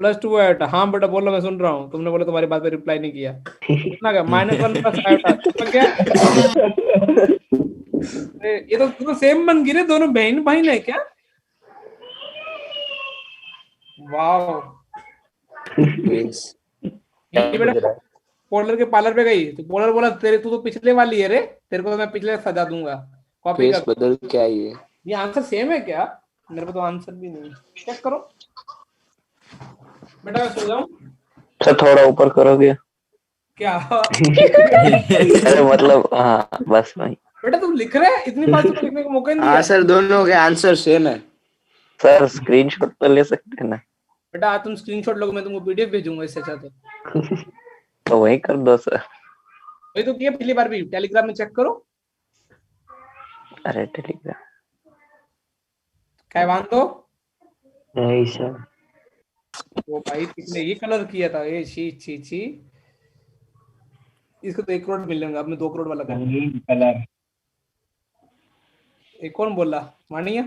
plus 2 iota. हाँ बेटा बोलो, मैं सुन रहा हूँ। तुमने बोला तुम्हारी बात पे रिप्लाई नहीं किया। कितना क्या? -1 प्लस आयोटा तो क्या? ये तो सेम बन गिरे, दोनों बहन बहन है क्या? वाओ। Means ये बेटा पोलर के पार्लर पे गई तो पोलर बोला तेरे तू तो पिछले वाली है रे, तेरे को तो मैं पिछले सजा दूंगा। कॉपी फेस कर। बदल क्या ये? ये आंसर सेम है क्या? मेरे को तो आंसर भी नहीं, चेक करो बेटा। मैं सो जाऊं सर, थोड़ा ऊपर करोगे? क्या? अरे मतलब हाँ बस वही। बेटा तुम लिख रहे हैं, इतनी बात तो लिखने का मौका ही नहीं हाँ दिया। सर, दोनों के आंसर सेम है। सर स्क्रीनशॉट तो ले सकते हैं ना? बेटा आज तुम स्क्रीनशॉट लोगे, मैं तुमको पीडीएफ भेजूंगा इससे अच्छा तो वही कर दो सर। वही तो किया पिछली बार भी। टेलीग्राम में चेक करो। अरे टेलीग्राम क्या बांधो नहीं सर। वो भाई कितने ये कलर किया था, ये छी छी छी। इसको तो 1 करोड़ मिलेगा, अब मैं 2 करोड़ वाला कर। रंगीन कलर। ये कौन बोला? मानिया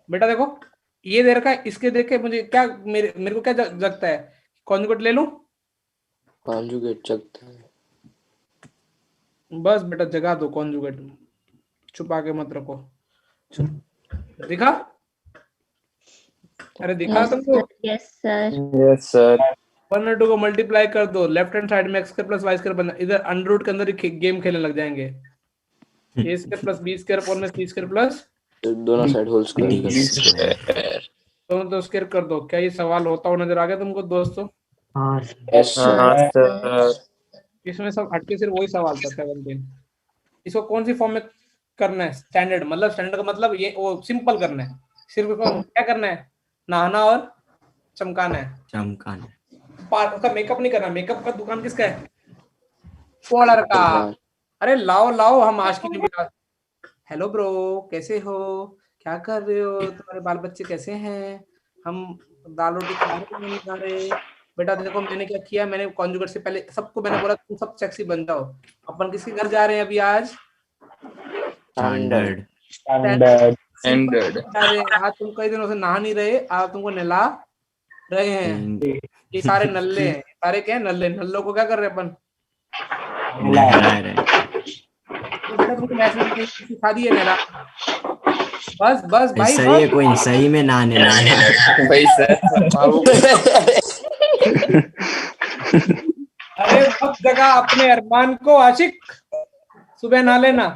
बेटा देखो ये दे रखा है, इसके देख के मुझे क्या मेरे को क्या लगता है? कॉन्जुगेट ले लूं? कॉन्जुगेट जगता है। बस बेटा जगा दो कॉन्जुगेट, छुपा के मत रखो। दिखा? अरे दिखा तुमको? Yes, sir. Yes sir. 1 और 2 को मल्टीप्लाई कर दो, लेफ्ट हैंड साइड में x² प्लस y² बना। इधर अंडर रूट के अंदर ही गेम खेलने लग जाएंगे। a² प्लस b² और में c² प्लस तो दोनों साइड होल स्क्वायर। दोनों तो स्क्वायर कर दो। क्या ये सवाल होता हुआ नजर आ गया तुमको दोस्तों? हाँ यस सर। सर इसमें सब हटके सिर्फ वही सवाल था 17। इसको कौन सी फॉर्म में करना है? स्टैंडर्ड, मतलब स्टैंडर्ड का मतलब ये वो सिंपल करना है। सिर्फ इसको क्या करना है? नहाना और चमकाना है। चमकाना। उसका मेकअप नहीं करना। मेकअप का दुकान किसका है? पोलर का। अरे लाओ लाओ, हम आज की नहीं। हेलो ब्रो, कैसे हो? क्या कर रहे हो? तुम्हारे बाल बच्चे कैसे हैं? हम दाल रोटी खा रहे नहीं खा रहे? बेटा देखो मैंने क्या किया, मैंने कॉन्जुगेट से पहले सबको मैंने बोला तुम सब सेक्सी बन जाओ। अपन किसके घर जा रहे हैं अभी आज? स्टैंडर्ड। स्टैंडर्ड। आज तुम कई दिनों से नहा नहीं रहे, आज तुमको नहला रहे हैं। ये सारे नल्ले हैं। सारे क्या है? नल्ले। नल्लों को क्या कर रहे हैं अपन? बेटा तुमको मैसेज सिखा दिए नहला। बस बस भाई सही है, बस। कोई सही में नहाने लगा। भाई सर अरे अब जगह अपने अरमान को आशिक, सुबह नहा लेना।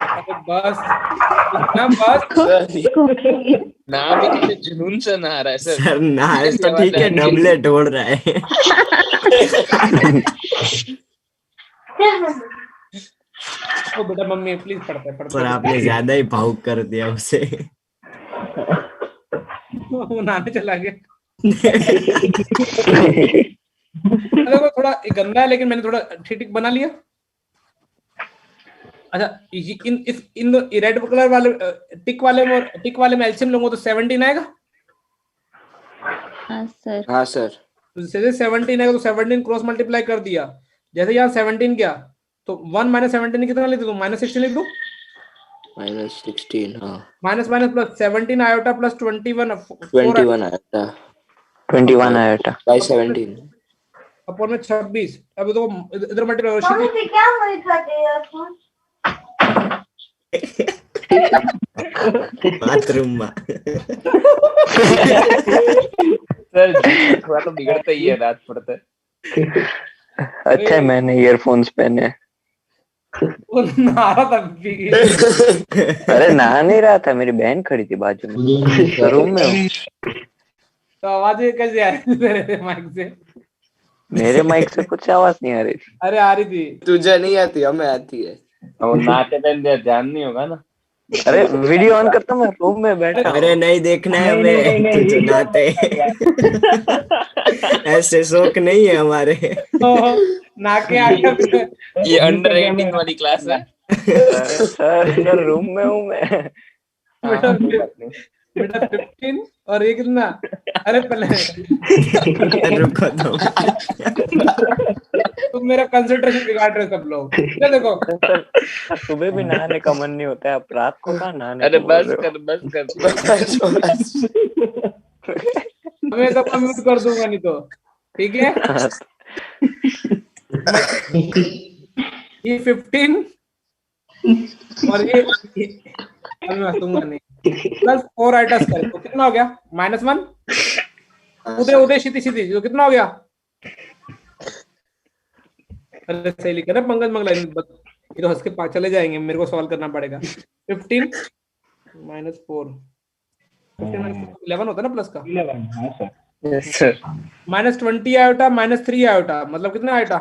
अरे बस इतना बस। नाम ही कितने जुनून से नहा रहा है सर। सर नहा तो ठीक है, डबले ढोड़ रहा है। ओ बेटा मम्मी प्लीज पढ़ते पर आपने ज्यादा ही भावुक कर दिया उसे। वो नहाने चला गया। देखो थोड़ा गंदा है लेकिन मैंने थोड़ा ठीक बना लिया। अच्छा इन रेड कलर वाले टिक वाले में एलसीएम लूंगा तो 17 आएगा। हाँ सर। हाँ सर। जैसे 17 आएगा तो 17 क्रॉस मल्टीप्लाई कर दिया। जैसे यहाँ 17 गया तो 1 माइनस 17 कितना लिख दूं? -16 लिख दूं? -16 हाँ। Minus minus plus 17 iota plus 21 iota 21 iota by 17 अपन में 26। अब तो इधर मल्टीप्लाई बाथरूम में। सर थोड़ा तो बिगड़ता ही है रात पड़ता है। अच्छा मैंने ईयरफोन्स पहने। नहा था भी। अरे नहा नहीं रहा था, मेरी बहन खड़ी थी बाजू में, रूम में हूँ। तो आवाज कैसे आ रही तेरे माइक से? मेरे माइक से कुछ आवाज नहीं आ रही थी। अरे आ रही थी। तुझे नहीं आती, हमें आती है। वो नहाते टाइम ध्यान नहीं होगा ना। अरे वीडियो ऑन करता मैं रूम में बैठा हूँ। अरे नहीं देखना है हमें, तू तो नाते ऐसे शौक नहीं है हमारे। ना के आगे ये अंडर 18 वाली क्लास है। सर रूम में हूँ मैं। बेटा बेटा 15 और ये कितना? अरे पहले रुको तो। तुम मेरा कंसंट्रेशन बिगाड़ रहे हो सब लोग। ये देखो सर सुबह भी नहाने का मन नहीं होता है, आप रात को कहाँ नहाने अरे को बोल बस रहे हो? कर बस कर। मैं तो म्यूट कर दूंगा नहीं तो, ठीक है। ये 15 और ये अब मैं हंसूंगा नहीं, प्लस 4 आइटा स्क्वायर तो कितना हो गया? -1। उदय उदय क्षिति क्षिति तो कितना हो गया? अरे सही लिखा ना पंकज मंगला, ये तो हंस के पास चले जाएंगे, मेरे को सवाल करना पड़ेगा। 15 -4 15 11 होता है ना प्लस का? 11 हाँ sir. Yes sir. -20 iota -3 iota मतलब कितना आयोटा?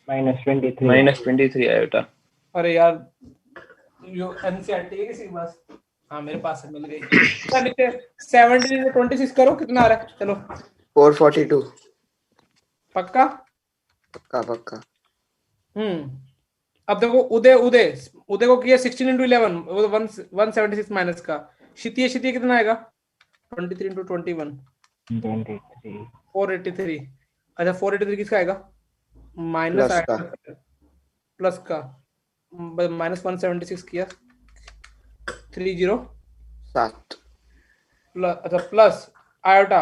-23 आयोटा। अरे यार यो एनसीईआरटी है किसी के पास? हाँ मेरे पास है, मिल गई। 17 से 26 करो, कितना आ रहा है? चलो 442 पक्का? पक्का। अब देखो उदय उदय उदय को किया 16 into 11 वो 176 माइनस का। क्षितिय क्षितिय कितना आएगा? 23 into 21 483। अच्छा 483 किसका आएगा? माइनस आएगा प्लस का, -176 किया 307 प्लस, अच्छा प्लस आयोटा।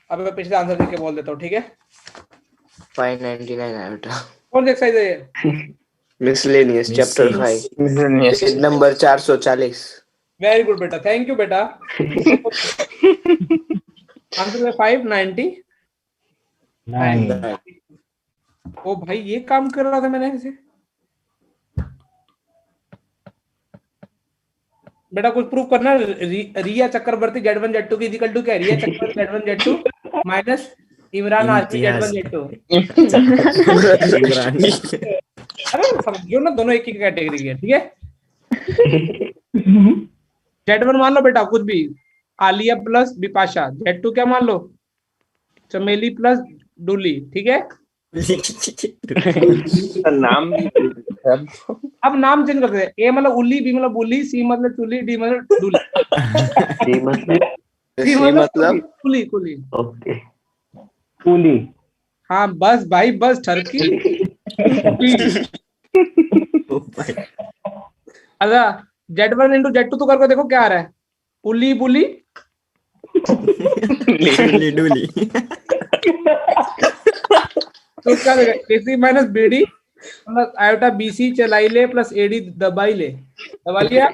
अब मैं पिछले आंसर देख के बोल देता हूँ, ठीक है। 599 आयोटा। कौन सी एक्सरसाइज है ये? Miscellaneous chapter 5 page number 440। Very good बेटा, थैंक यू बेटा। आंसर है 590। ओ भाई ये काम कर रहा था मैंने ऐसे। बेटा कुछ प्रूफ करना। रिया चक्रवर्ती Z1 Z2 की इक्वल टू क्या है? रिया चक्रवर्ती Z1 Z2 minus Imran Hashmi Z1 Z2। अरे समझो ना, दोनों एक ही कैटेगरी की है, ठीक है। Z1 मान लो बेटा कुछ भी, आलिया प्लस बिपाशा। Z2 क्या मान लो? चमेली प्लस डुली, ठीक है। नाम अब नाम चेंज कर दे। ए मतलब उल्ली, बी मतलब बुली, सी मतलब चुली, डी मतलब डुली। सी मतलब कुली कुली। Okay coolie. हाँ बस भाई बस, ठरकी। अच्छा Z1 into Z2 तो करके देखो क्या आ रहा है? उली बुली डूली। तो क्या देगा? AC minus BD plus iota BC चलाई ले प्लस AD दबाई ले। दबा लिया?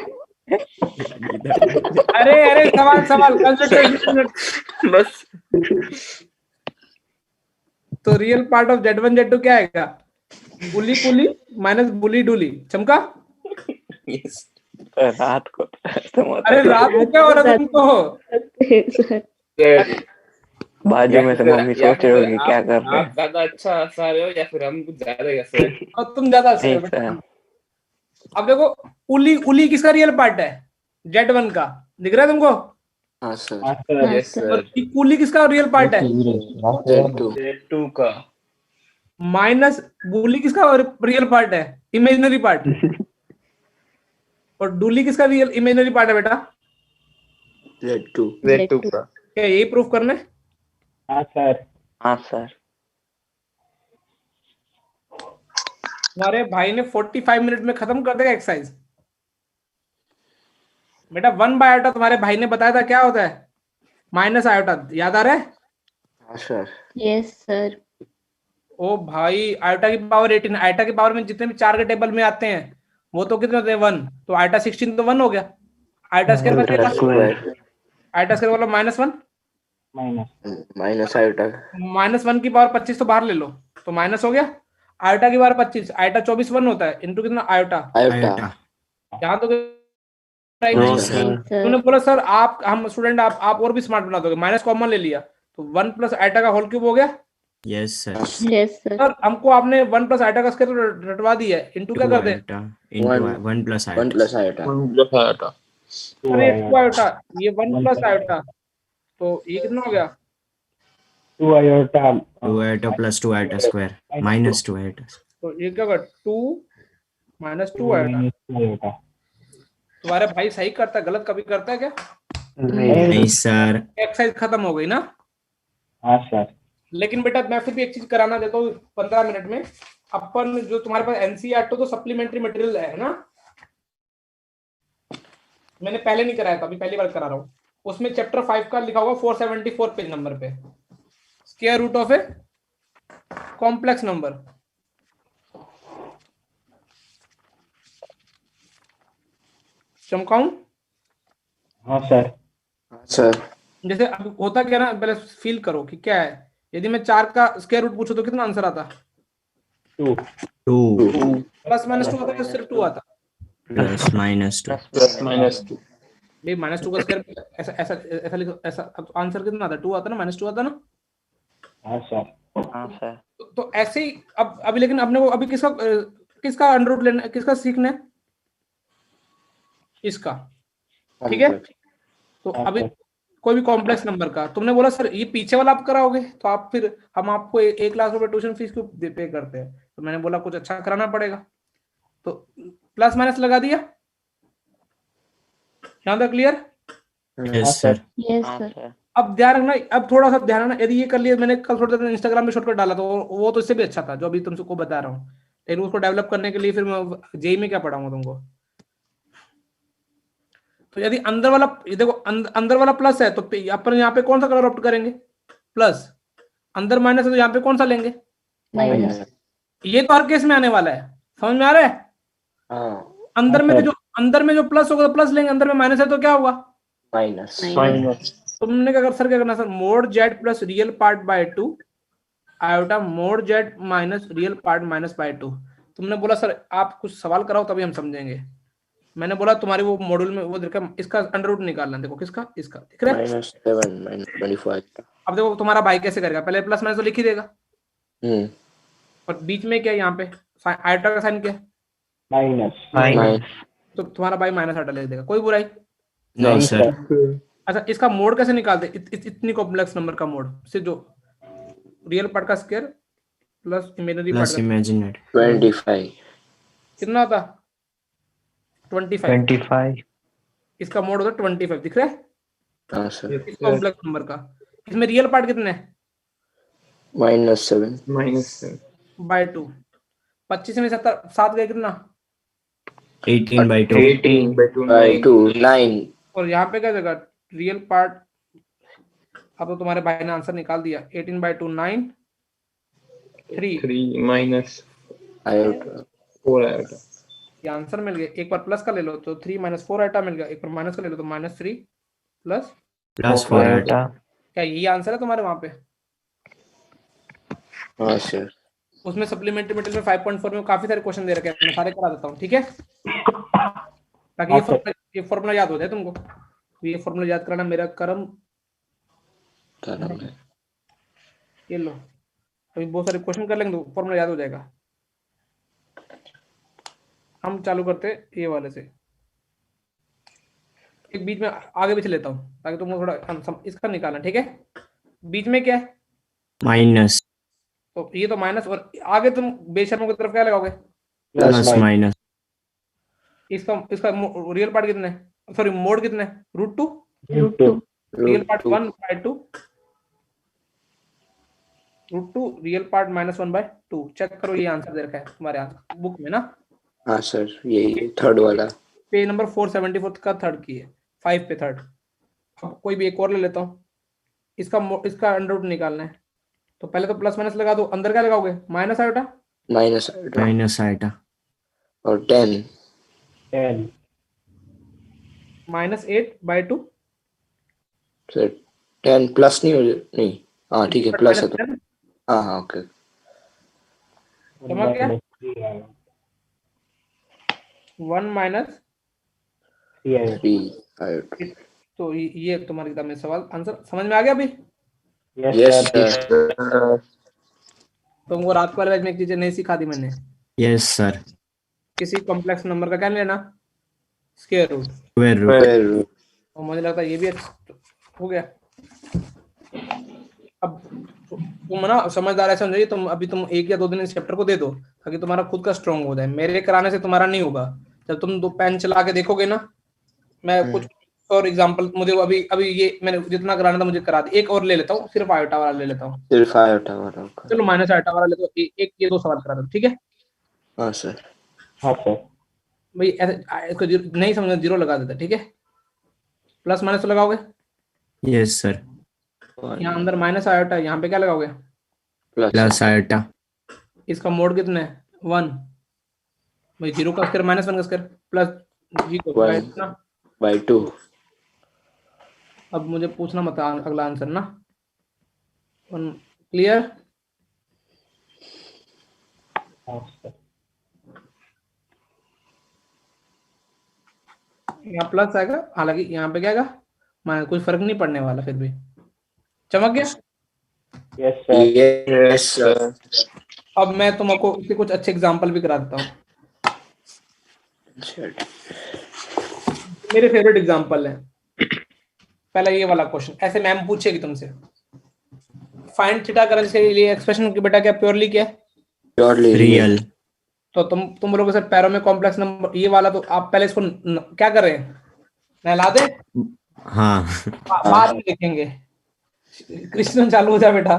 अरे अरे सवाल सवाल कंसंट्रेशन बस। तो real part of Z1 Z2 क्या आएगा? बुली कुली माइनस बुली डुली। चमका? यस रात को अरे रात को क्या हो रहा है तुमको? बाजू में से मम्मी सोच रही होगी क्या कर रहे आप ज्यादा अच्छा हंसा रहे हो या फिर हम कुछ ज्यादा हंस रहे हैं? और तुम ज्यादा हंस रहे हो बेटा। अब देखो उली उली किसका रियल पार्ट है? Z1 का। दिख रहा है तुमको? हाँ सर। यस और सर। कुली किसका रियल पार्ट है? Z2 का। माइनस बुली किसका रियल पार्ट है? Imaginary part. और डुली किसका रियल इमेजिनरी पार्ट है बेटा? Z2 का। क्या यही प्रूफ करना है? हाँ सर। हाँ सर। तुम्हारे भाई ने 45 मिनट में खत्म कर देगा एक्सरसाइज। बेटा 1 बाय आयोटा तुम्हारे भाई ने बताया था क्या होता है? माइनस आयोटा, याद आ रहा है? हाँ सर। Yes, sir. ओ भाई आयोटा की पावर 18। आयोटा की पावर में जितने भी 4 के टेबल में आते हैं वो तो कितने होते हैं? 1। तो आयोटा 16 तो 1 हो गया। आयोटा स्क्वायर बचेगा। आयोटा स्क्वायर मतलब -1 माइनस आयोटा -1 की पावर 25 तो बाहर ले लो तो माइनस हो गया। आयोटा की पावर 25, आयोटा 24 1 होता है इनटू कितना? आयोटा। यहाँ तो तुमने बोला सर आप हम स्टूडेंट आप और भी स्मार्ट बना दोगे, माइनस कॉमन ले लिया तो 1 प्लस आयोटा का होल क्यूब हो गया। Yes sir. Yes, sir. Sir हमको आपने 1 प्लस आइटा का स्क्वायर रटवा दिया है, इनटू क्या कर दे? Into 1 plus 1 plus iota. अरे 2 आइटा, ये 1 प्लस आइटा, तो ये कितना हो गया? 2 iota. 2 iota plus 2 iota square minus 2 iota. तो ये क्या होगा? 2 माइनस 2 आइटा। minus 2 iota. तुम्हारे भाई सही करता है, गलत कभी करता है क्या? नहीं सर। एक्सरसाइज खत्म हो गई ना? हाँ सर। लेकिन बेटा मैं फिर भी एक चीज कराना देता हूँ 15 मिनट में। अपन जो तुम्हारे पास एनसीईआरटी तो सप्लीमेंट्री मटेरियल है ना, मैंने पहले नहीं कराया था, अभी पहली बार करा रहा हूँ। उसमें चैप्टर 5 का लिखा होगा 474 पेज नंबर पे, square root of a complex number. चमकाऊं? हाँ सर। Sir, जैसे अब होता क्या ना, पहले फील करो कि क्या है। यदि मैं 4 का स्क्वायर रूट पूछूं तो कितना आंसर आता? 2. 2 प्लस माइनस 2 आता है, सिर्फ 2 आता? Plus minus 2। भाई माइनस 2 का स्क्वायर ऐसा ऐसा ऐसा लिखो, ऐसा तो आंसर कितना आता? 2 आता ना, माइनस 2 आता ना? हाँ सर। हाँ सर। तो ऐसे ही अब अभी, लेकिन अपने को अभी किसका अंडर रूट लेना, किसका सीखना है? इसका, ठीक है। तो अभी कोई भी कॉम्प्लेक्स नंबर का तुमने बोला सर ये पीछे वाला आप कराओगे, तो आप फिर हम आपको 1 लाख रुपए ट्यूशन फीस क्यों पे करते हैं? तो मैंने बोला कुछ अच्छा कराना पड़ेगा, तो प्लस माइनस लगा दिया। यहाँ तक क्लियर? Yes sir. Yes, हाँ sir. सर। अब ध्यान रखना, अब थोड़ा सा ध्यान रखना, यदि ये कर लिया, मैंने कल थोड़ा देर इंस्टाग्राम में शॉर्टकट डाला, तो वो तो इससे भी अच्छा था जो अभी तुमको बता रहा हूँ, लेकिन उसको डेवलप करने के लिए फिर मैं जेई में क्या पढ़ाऊंगा तुमको। तो यदि अंदर वाला, ये देखो अंदर वाला प्लस है, तो अपन यहाँ पे कौन सा कलर ऑप्ट करेंगे? प्लस। अंदर माइनस है तो यहाँ पे कौन सा लेंगे? Minus. ये तो हर केस में आने वाला है, समझ में आ रहा है? हाँ, अंदर में जो प्लस होगा तो प्लस लेंगे, अंदर में माइनस है तो क्या होगा? minus. Minus. तुमने क्या सर क्या करना sir? Mod z plus real part by 2 iota mod z minus real part minus by 2। तुमने बोला सर आप कुछ सवाल कराओ तभी हम समझेंगे। मैंने बोला तुम्हारे वो मॉड्यूल में वो देखा, इसका अंडर रूट निकालना, देखो किसका, इसका दिख रहा है? -7 -25. अब देखो तुम्हारा भाई कैसे करेगा, पहले प्लस माइनस तो लिख ही देगा, Hmm. और बीच में क्या है, यहाँ पे आयोटा का साइन क्या है? माइनस. तो तुम्हारा भाई माइनस आयोटा लिख देगा, कोई बुराई? No sir. अच्छा इसका मोड कैसे निकालते? इतनी कॉम्प्लेक्स नंबर का मोड से, जो रियल पार्ट का square plus imaginary part plus का इमेजिनरी 25. कितना होता? 25। इसका मोड होता 25, दिख रहा है? हाँ सर. इस कॉम्प्लेक्स नंबर का। इसमें रियल पार्ट कितने हैं? -7. बाय 2। 25 में 7 गए कितना? 18/2 By 2 9. और यहाँ पे क्या जगह? Real part. अब तो तुम्हारे भाई ने आंसर निकाल दिया, 18/2 9 3 माइनस Iota. 4 आयोटा। ये आंसर मिल गया। एक बार प्लस का ले लो तो 3 - 4 आइटा मिल गया, एक बार माइनस का ले लो तो -3 प्लस +4 आइटा। क्या यही आंसर है तुम्हारे वहां पे? हाँ सर. उसमें सप्लीमेंट्री मटेरियल में 5.4 में काफी सारे क्वेश्चन दे रखे हैं, मैं सारे करा देता हूँ, ठीक है? ताकि ये फॉर्मूला याद हो जाए तुमको। ये फॉर्मूला याद कराना मेरा कर्म। धर्म है. ये लो, अभी बहुत सारे क्वेश्चन कर लेंगे तो फॉर्मूला याद हो जाएगा। हम चालू करते ये वाले से, एक बीच में आगे पीछे लेता हूँ ताकि तुमको थोड़ा इसका निकालना, ठीक है? बीच में क्या है? माइनस। तो ये तो माइनस, और आगे तुम बेशर्मों की तरफ क्या लगाओगे? Plus minus. इसका रियल पार्ट कितने, सॉरी मोड कितने? √2। √2. Real part 1/2, √2 real part -1/2। Check करो, ये आंसर दे रखा है तुम्हारे बुक में ना? हाँ सर, यही थर्ड वाला. पेज नंबर 474 का थर्ड की है, 5 पे थर्ड। अब कोई भी एक और ले लेता हूँ, इसका अंडर रूट निकालना है, तो पहले तो प्लस माइनस लगा दो। अंदर क्या लगाओगे? Minus iota -iota. आइटा और 10. -8/2 सर 10 प्लस नहीं. हाँ ठीक है, प्लस है तो. हाँ हाँ ओके. समझ गया? 1 - 3 iota. तो ये तुम्हारी किताब में सवाल आंसर समझ में आ गया अभी? Yes sir. तुमको रात वाले बैच में एक चीज नहीं सिखा दी मैंने, यस सर। किसी कॉम्प्लेक्स नंबर का क्या लेना, square root. Square root. Square root. और मुझे लगता है ये भी हो गया। अब तुम ना समझदार ऐसा समझिए, तुम अभी तुम 1 या 2 दिन इस चैप्टर को दे दो ताकि तुम्हारा खुद का स्ट्रॉन्ग हो जाए। मेरे कराने से तुम्हारा नहीं होगा। जब तुम 2 पेन चला के देखोगे ना, मैं कुछ और एग्जांपल, मुझे अभी अभी ये मैंने जितना कराना था मुझे करा दी। एक और ले लेता हूँ, सिर्फ आयोटा वाला ले लेता हूँ। सिर्फ आयोटा वाला का। चलो माइनस आयोटा वाला ले तो एक ये 2 सवाल करा दो, ठीक है। हाँ सर। हाँ सर। भाई ऐसे इसको नहीं समझ, 0 लगा देता, ठीक है। प्लस माइनस तो लगाओगे, यस सर। यहाँ अंदर माइनस आयोटा, यहाँ पे क्या लगाओगे, प्लस आयोटा। इसका मोड कितना है, 1। भाई 0 का स्क्वायर -1 का स्क्वायर प्लस जी को One. बाय 2। अब मुझे पूछना मत अगला आंसर ना, क्लियर। हाँ सर। यहाँ प्लस आएगा, हालांकि यहाँ पे क्या आएगा माइनस, कुछ फर्क नहीं पड़ने वाला, फिर भी चमक गया। Yes sir. Yes sir. अब मैं तुमको इसके कुछ अच्छे एग्जांपल भी करा देता हूँ। मेरे फेवरेट एग्जांपल है। पहला ये वाला क्वेश्चन, ऐसे मैम पूछेगी तुमसे, फाइंड थीटा करने के लिए एक्सप्रेशन की बेटा क्या प्योरली क्या है, प्योरली रियल। तो तुम बोलोगे सर पैरों में कॉम्प्लेक्स नंबर ये वाला, तो आप पहले इसको क्या कर रहे हैं, नहला दे, हाँ। बाद में देखेंगे। कृष्णन चालू हो जा बेटा।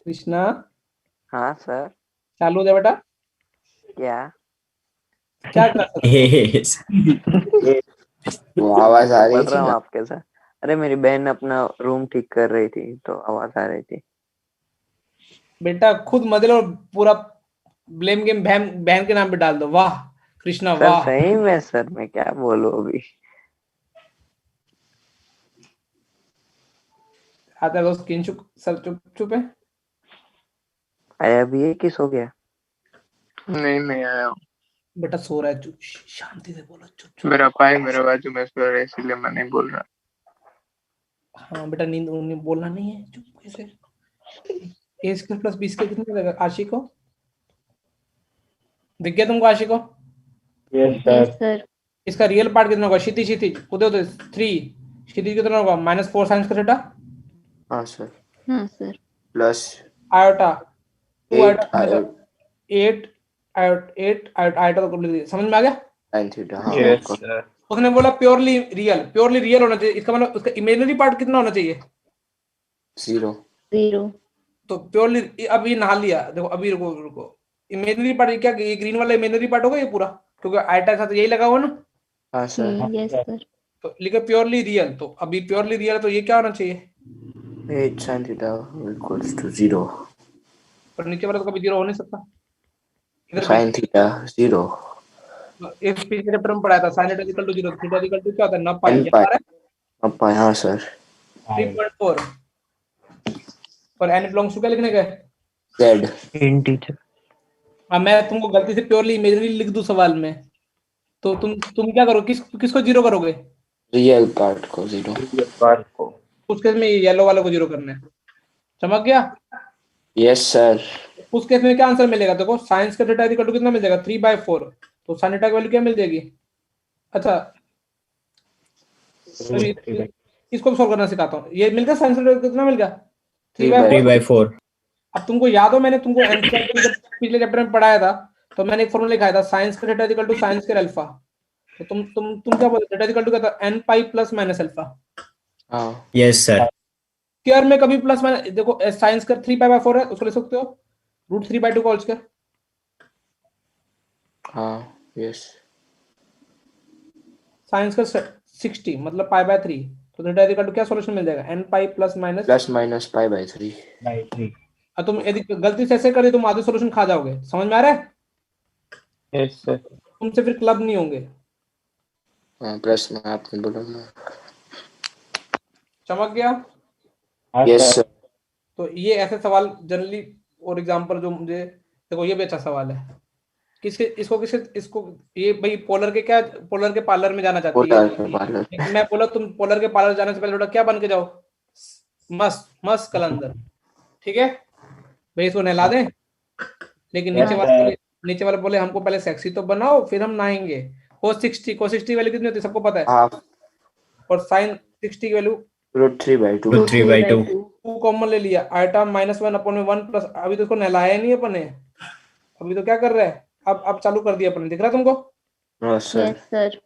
कृष्णा हाँ सर। चालू हो जा बेटा। क्या? क्या कर सकते Yes. वो आवाज आ रही पढ़ थी रहा हूँ ना। आपके साथ। अरे मेरी बहन अपना रूम ठीक कर रही थी तो आवाज आ रही थी। बेटा खुद मत लो, पूरा ब्लेम गेम बहन के नाम पे डाल दो। वाह कृष्णा सर वाह। सही में सर, मैं क्या बोलूं अभी। आता है दोस्त किंचुक सर, चुप चुप है। आया अभी है कि सो गया? नहीं आया हूँ। बेटा सो रहा है, चुप शांति से बोलो, चुप चुप। मेरा भाई मेरे बाजू में सो रहा है इसलिए मैं नहीं बोल रहा। हाँ बेटा नींद बोलना नहीं है, चुप कैसे। ए स्क्वायर प्लस बी स्क्वायर कितना मिलेगा आशिक को, दिख गया तुमको आशिक को? Yes yes sir. सर। इसका रियल पार्ट कितना होगा, क्षितिज क्षितिज उदय उदय 3, क्षितिज कितना होगा -4 साइन स्क्वायर थीटा हाँ सर। हाँ sir. Plus iota 2 8 iota 8 iota तो कर लीजिए, समझ में आ गया। sin theta. हाँ यस सर। उसने बोला प्योरली रियल होना चाहिए, इसका मतलब उसका इमेजिनरी पार्ट कितना होना चाहिए, 0। 0। तो प्योरली अब ये नहा लिया, देखो अभी रुको इमेजिनरी पार्ट क्या, ये ग्रीन वाला इमेजिनरी पार्ट होगा ये पूरा, क्योंकि आयटा के साथ यही लगा हुआ ना। हाँ सर। Yes sir. तो लिखो प्योरली रियल, तो अभी प्योरली रियल तो ये क्या होना चाहिए, 8 sin थीटा इक्वल्स टू 0। पर नीचे वाला तो कभी 0 हो नहीं सकता। इधर sin थीटा 0। इस पिछले चैप्टर में पढ़ाया था sin θ equal to 0, theta equal to क्या होता है, ना पाई, n पाई। अब पाई। हाँ सर। 3.4 और n बिलोंग्स टू क्या लिखने का है, z। इन टीचर। अब मैं तुमको गलती से प्योरली इमेजिनरी लिख दूं सवाल में, तो तुम क्या करो, किसको 0 करोगे, रियल पार्ट को 0। पार्ट को। उस केस में येलो वाले को 0 करना है। चमक गया। Yes sir. उस केस में क्या आंसर मिलेगा, देखो साइंस का थीटा इक्वल टू कितना मिल जाएगा 3/4, तो sin थीटा की वैल्यू क्या मिल जाएगी। अच्छा इसको भी सॉल्व करना सिखाता हूँ, ये मिल गया साइंस का कितना मिल गया 3/4। अब तुमको याद हो मैंने तुमको पिछले चैप्टर में पढ़ाया था, तो मैंने एक फॉर्मूला लिखाया था साइंस का theta equal to sines square alpha, तो तुम क्या बोलते, थीटा इक्वल टू क्या था n pi plus minus alpha. हाँ यस सर। स्क्वायर में कभी प्लस माइनस, देखो साइंस का 3/4 है, उसको ले सकते हो √3/2 का होल स्क्वायर। हाँ यस। साइंस का 60 मतलब π/3, तो थीटा इक्वल टू क्या सॉल्यूशन मिल जाएगा n pi plus minus π/3। By 3। अब तुम यदि गलती से ऐसे करे तुम आधे सॉल्यूशन खा जाओगे, समझ में आ रहा है। Yes sir. तुमसे फिर क्लब नहीं होंगे। हाँ प्लस में आपने बोला ना। चमक गया। हाँ यस सर। सर। तो ये ऐसे सवाल जनरली और एग्जांपल जो मुझे, देखो ये भी अच्छा सवाल है, इसको ये भाई पोलर के पार्लर में जाना चाहती पोलर है, के पार्लर। मैं बोला तुम पोलर के पार्लर जाने से पहले बेटा क्या बन के जाओ, मस्त मस्त कलंदर, ठीक है भाई, इसको नहला दें। लेकिन Yes, नीचे वाले बोले हमको पहले सेक्सी तो बनाओ फिर हम नहाएंगे। cos 60 वैल्यू कितनी होती है सबको पता है, हाफ और sin 60 की वैल्यू √3/2। Root 3/2. 2 कॉमन ले लिया, आइटा -1/1 प्लस, अभी तो इसको नहलाया नहीं अपन ने, अभी तो क्या कर रहे हैं, अब चालू कर दिया अपन ने, दिख रहा है तुमको? हाँ सर। Yes, sir.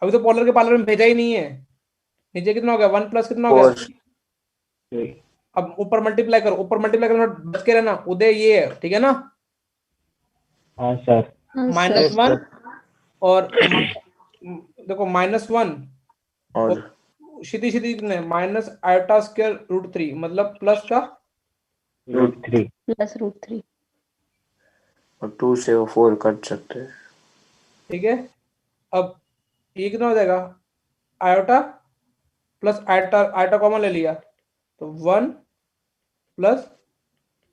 अभी तो पोलर के पार्लर में भेजा ही नहीं है। नीचे कितना हो गया, 1 प्लस कितना हो गया, 4। 3. अब ऊपर मल्टीप्लाई करो, ऊपर मल्टीप्लाई करना बच के रहना, उदय ये है, ठीक है ना, हाँ सर. -1 और देखो -1 और सीधी सीधी कितने, माइनस आयोटा स्क्वायर √3 मतलब प्लस का √3. Plus √3. और 2 से वो 4 कट सकते हैं। ठीक है। अब ये कितना हो जाएगा, आयोटा प्लस आयोटा कॉमन ले लिया तो 1 प्लस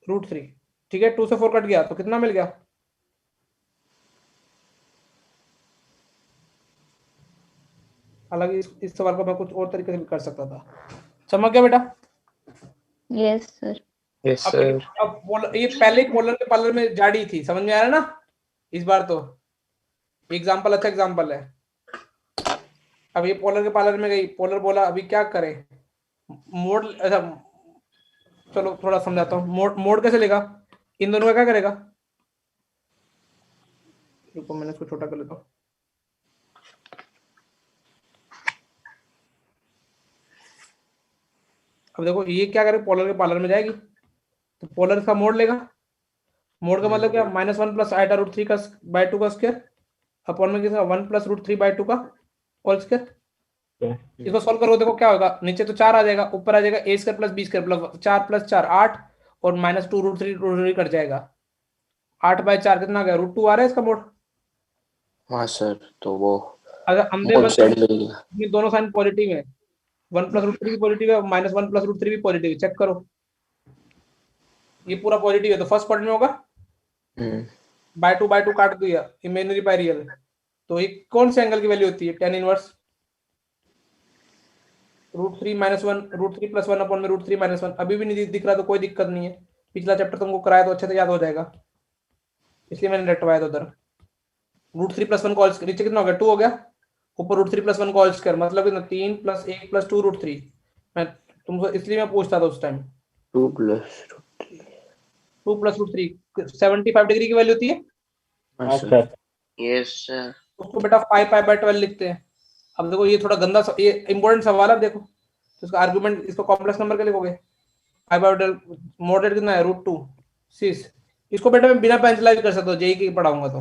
√3, ठीक है, 2 से 4 कट गया तो कितना मिल गया, हालांकि इस सवाल को मैं कुछ और तरीके से भी कर सकता था। समझ गया बेटा? Yes, sir. यस अब सर। ये पहले पोलर के पार्लर में जाड़ी थी, समझ में आ रहा है ना? इस बार तो एग्जाम्पल अच्छा एग्जाम्पल है। अब ये पोलर के पार्लर में गई, पोलर बोला अभी क्या करें, मोड, अच्छा चलो थोड़ा समझाता हूँ, मोड कैसे लेगा, इन दोनों का क्या करेगा, रुको मैंने इसको छोटा कर लेता हूँ। अब देखो ये क्या करे, पोलर के पार्लर में जाएगी तो पोलर का मोड लेगा, मोड का मतलब क्या, -1 प्लस आइटा √3 का बाय 2 का स्क्वायर अपॉन में किसका 1 प्लस √3/2 का होल स्क्वायर। इसको सॉल्व करो, देखो क्या होगा, नीचे तो 4 आ जाएगा, ऊपर आ जाएगा a² प्लस b² प्लस 4 + 4 8 और -2 √3 कट जाएगा, 8/4 कितना आ गया, √2 आ रहा है इसका मोड। हाँ सर, तो वो अगर अंधे मोड बंद सेट मिल गया। ये दोनों साइन पॉजिटिव है, 1 प्लस √3 भी पॉजिटिव है, -1 प्लस √3 भी पॉजिटिव है, चेक करो ये पूरा पॉजिटिव है तो फर्स्ट क्वाड्रेंट में होगा, बाय 2 काट दिया, इमेजिनरी बाय रियल, तो ये कौन से एंगल की वैल्यू होती है, tan इनवर्स √3 - 1 √3 + 1 अपॉन में √3 - 1। अभी भी नहीं दिख रहा तो कोई दिक्कत नहीं है, पिछला चैप्टर तुमको कराया तो अच्छे से याद हो जाएगा, इसलिए मैंने रटवाया था उधर। √3 + 1 का होल स्क्वायर, नीचे कितना हो गया, 2 हो गया, ऊपर √3 + 1 का होल स्क्वायर मतलब कितना, 3 + 1 + 2 √3। मैं तुमको इसलिए मैं पूछता था उस टाइम, 2 + 2 + √3 75 डिग्री की वैल्यू होती है, हाँ सर. Yes sir. उसको बेटा 5π/12 लिखते हैं। अब देखो ये थोड़ा गंदा ये इंपॉर्टेंट सवाल है, देखो तो इसका आर्गुमेंट, इसको कॉम्प्लेक्स नंबर के लिखोगे, 5/12 मॉडरेट कितना है, √2 6। इसको बेटा मैं बिना पेंसिलाइज कर सकता हूँ, जेई की पढ़ाऊंगा तो,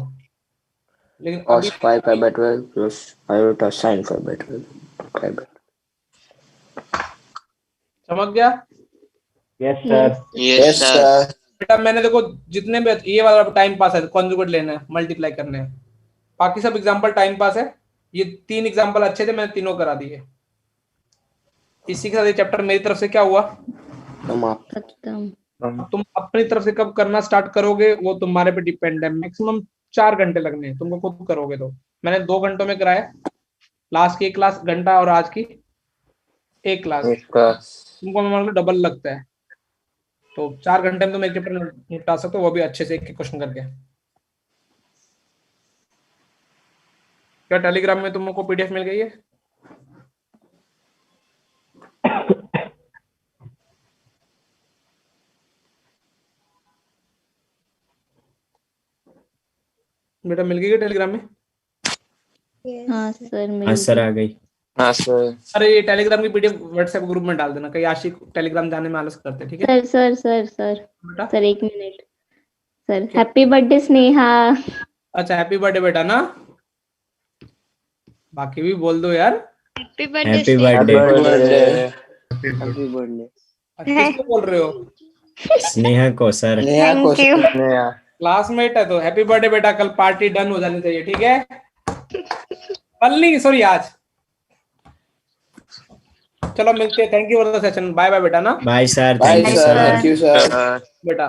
लेकिन अभी cos 5π/12 प्लस आयोटा sin 5/12। समझ गया Yes, sir. Yes sir. बेटा? मैंने देखो जितने भी ये वाला टाइम पास है, कॉन्जुगेट लेना है, मल्टीप्लाई करने हैं, बाकी सब एग्जांपल टाइम पास है। ये 3 एग्जांपल अच्छे थे, मैंने तीनों करा दिए। इसी के साथ ये चैप्टर मेरी तरफ से क्या हुआ, खत्म। तुम अपनी तरफ से कब करना स्टार्ट करोगे वो तुम्हारे पे डिपेंड है, मैक्सिमम 4 घंटे लगने हैं तुमको खुद करोगे तो। मैंने 2 घंटों में कराया, लास्ट की 1 क्लास घंटा और आज की 1 क्लास, तुमको मतलब डबल लगता है, तो 4 घंटे में तुम एक चैप्टर निपटा सकते हो, वो भी अच्छे से एक क्वेश्चन करके। क्या टेलीग्राम में तुमको पीडीएफ मिल गई है? बेटा मिल गई है टेलीग्राम में? हाँ सर, मिल हाँ सर गई। आ गई। हाँ सर। अरे ये टेलीग्राम की पीडीएफ व्हाट्सएप ग्रुप में डाल देना, कहीं आशिक टेलीग्राम जाने में आलस करते हैं, ठीक है सर बेटा? Sir 1 minute sir. Happy birthday Sneha. अच्छा हैप्पी बर्थडे बेटा ना, बाकी भी बोल दो यार। Happy birthday happy birthday. किसको बोल रहे हो? स्नेहा को सर। Thank you. क्लासमेट है तो हैप्पी बर्थडे बेटा, कल पार्टी डन हो जानी चाहिए, ठीक है? कल नहीं सॉरी आज। चलो मिलते हैं, thank you for the session, bye bye बेटा ना, bye sir, bye thank you sir, sir. Thank you sir. बेटा।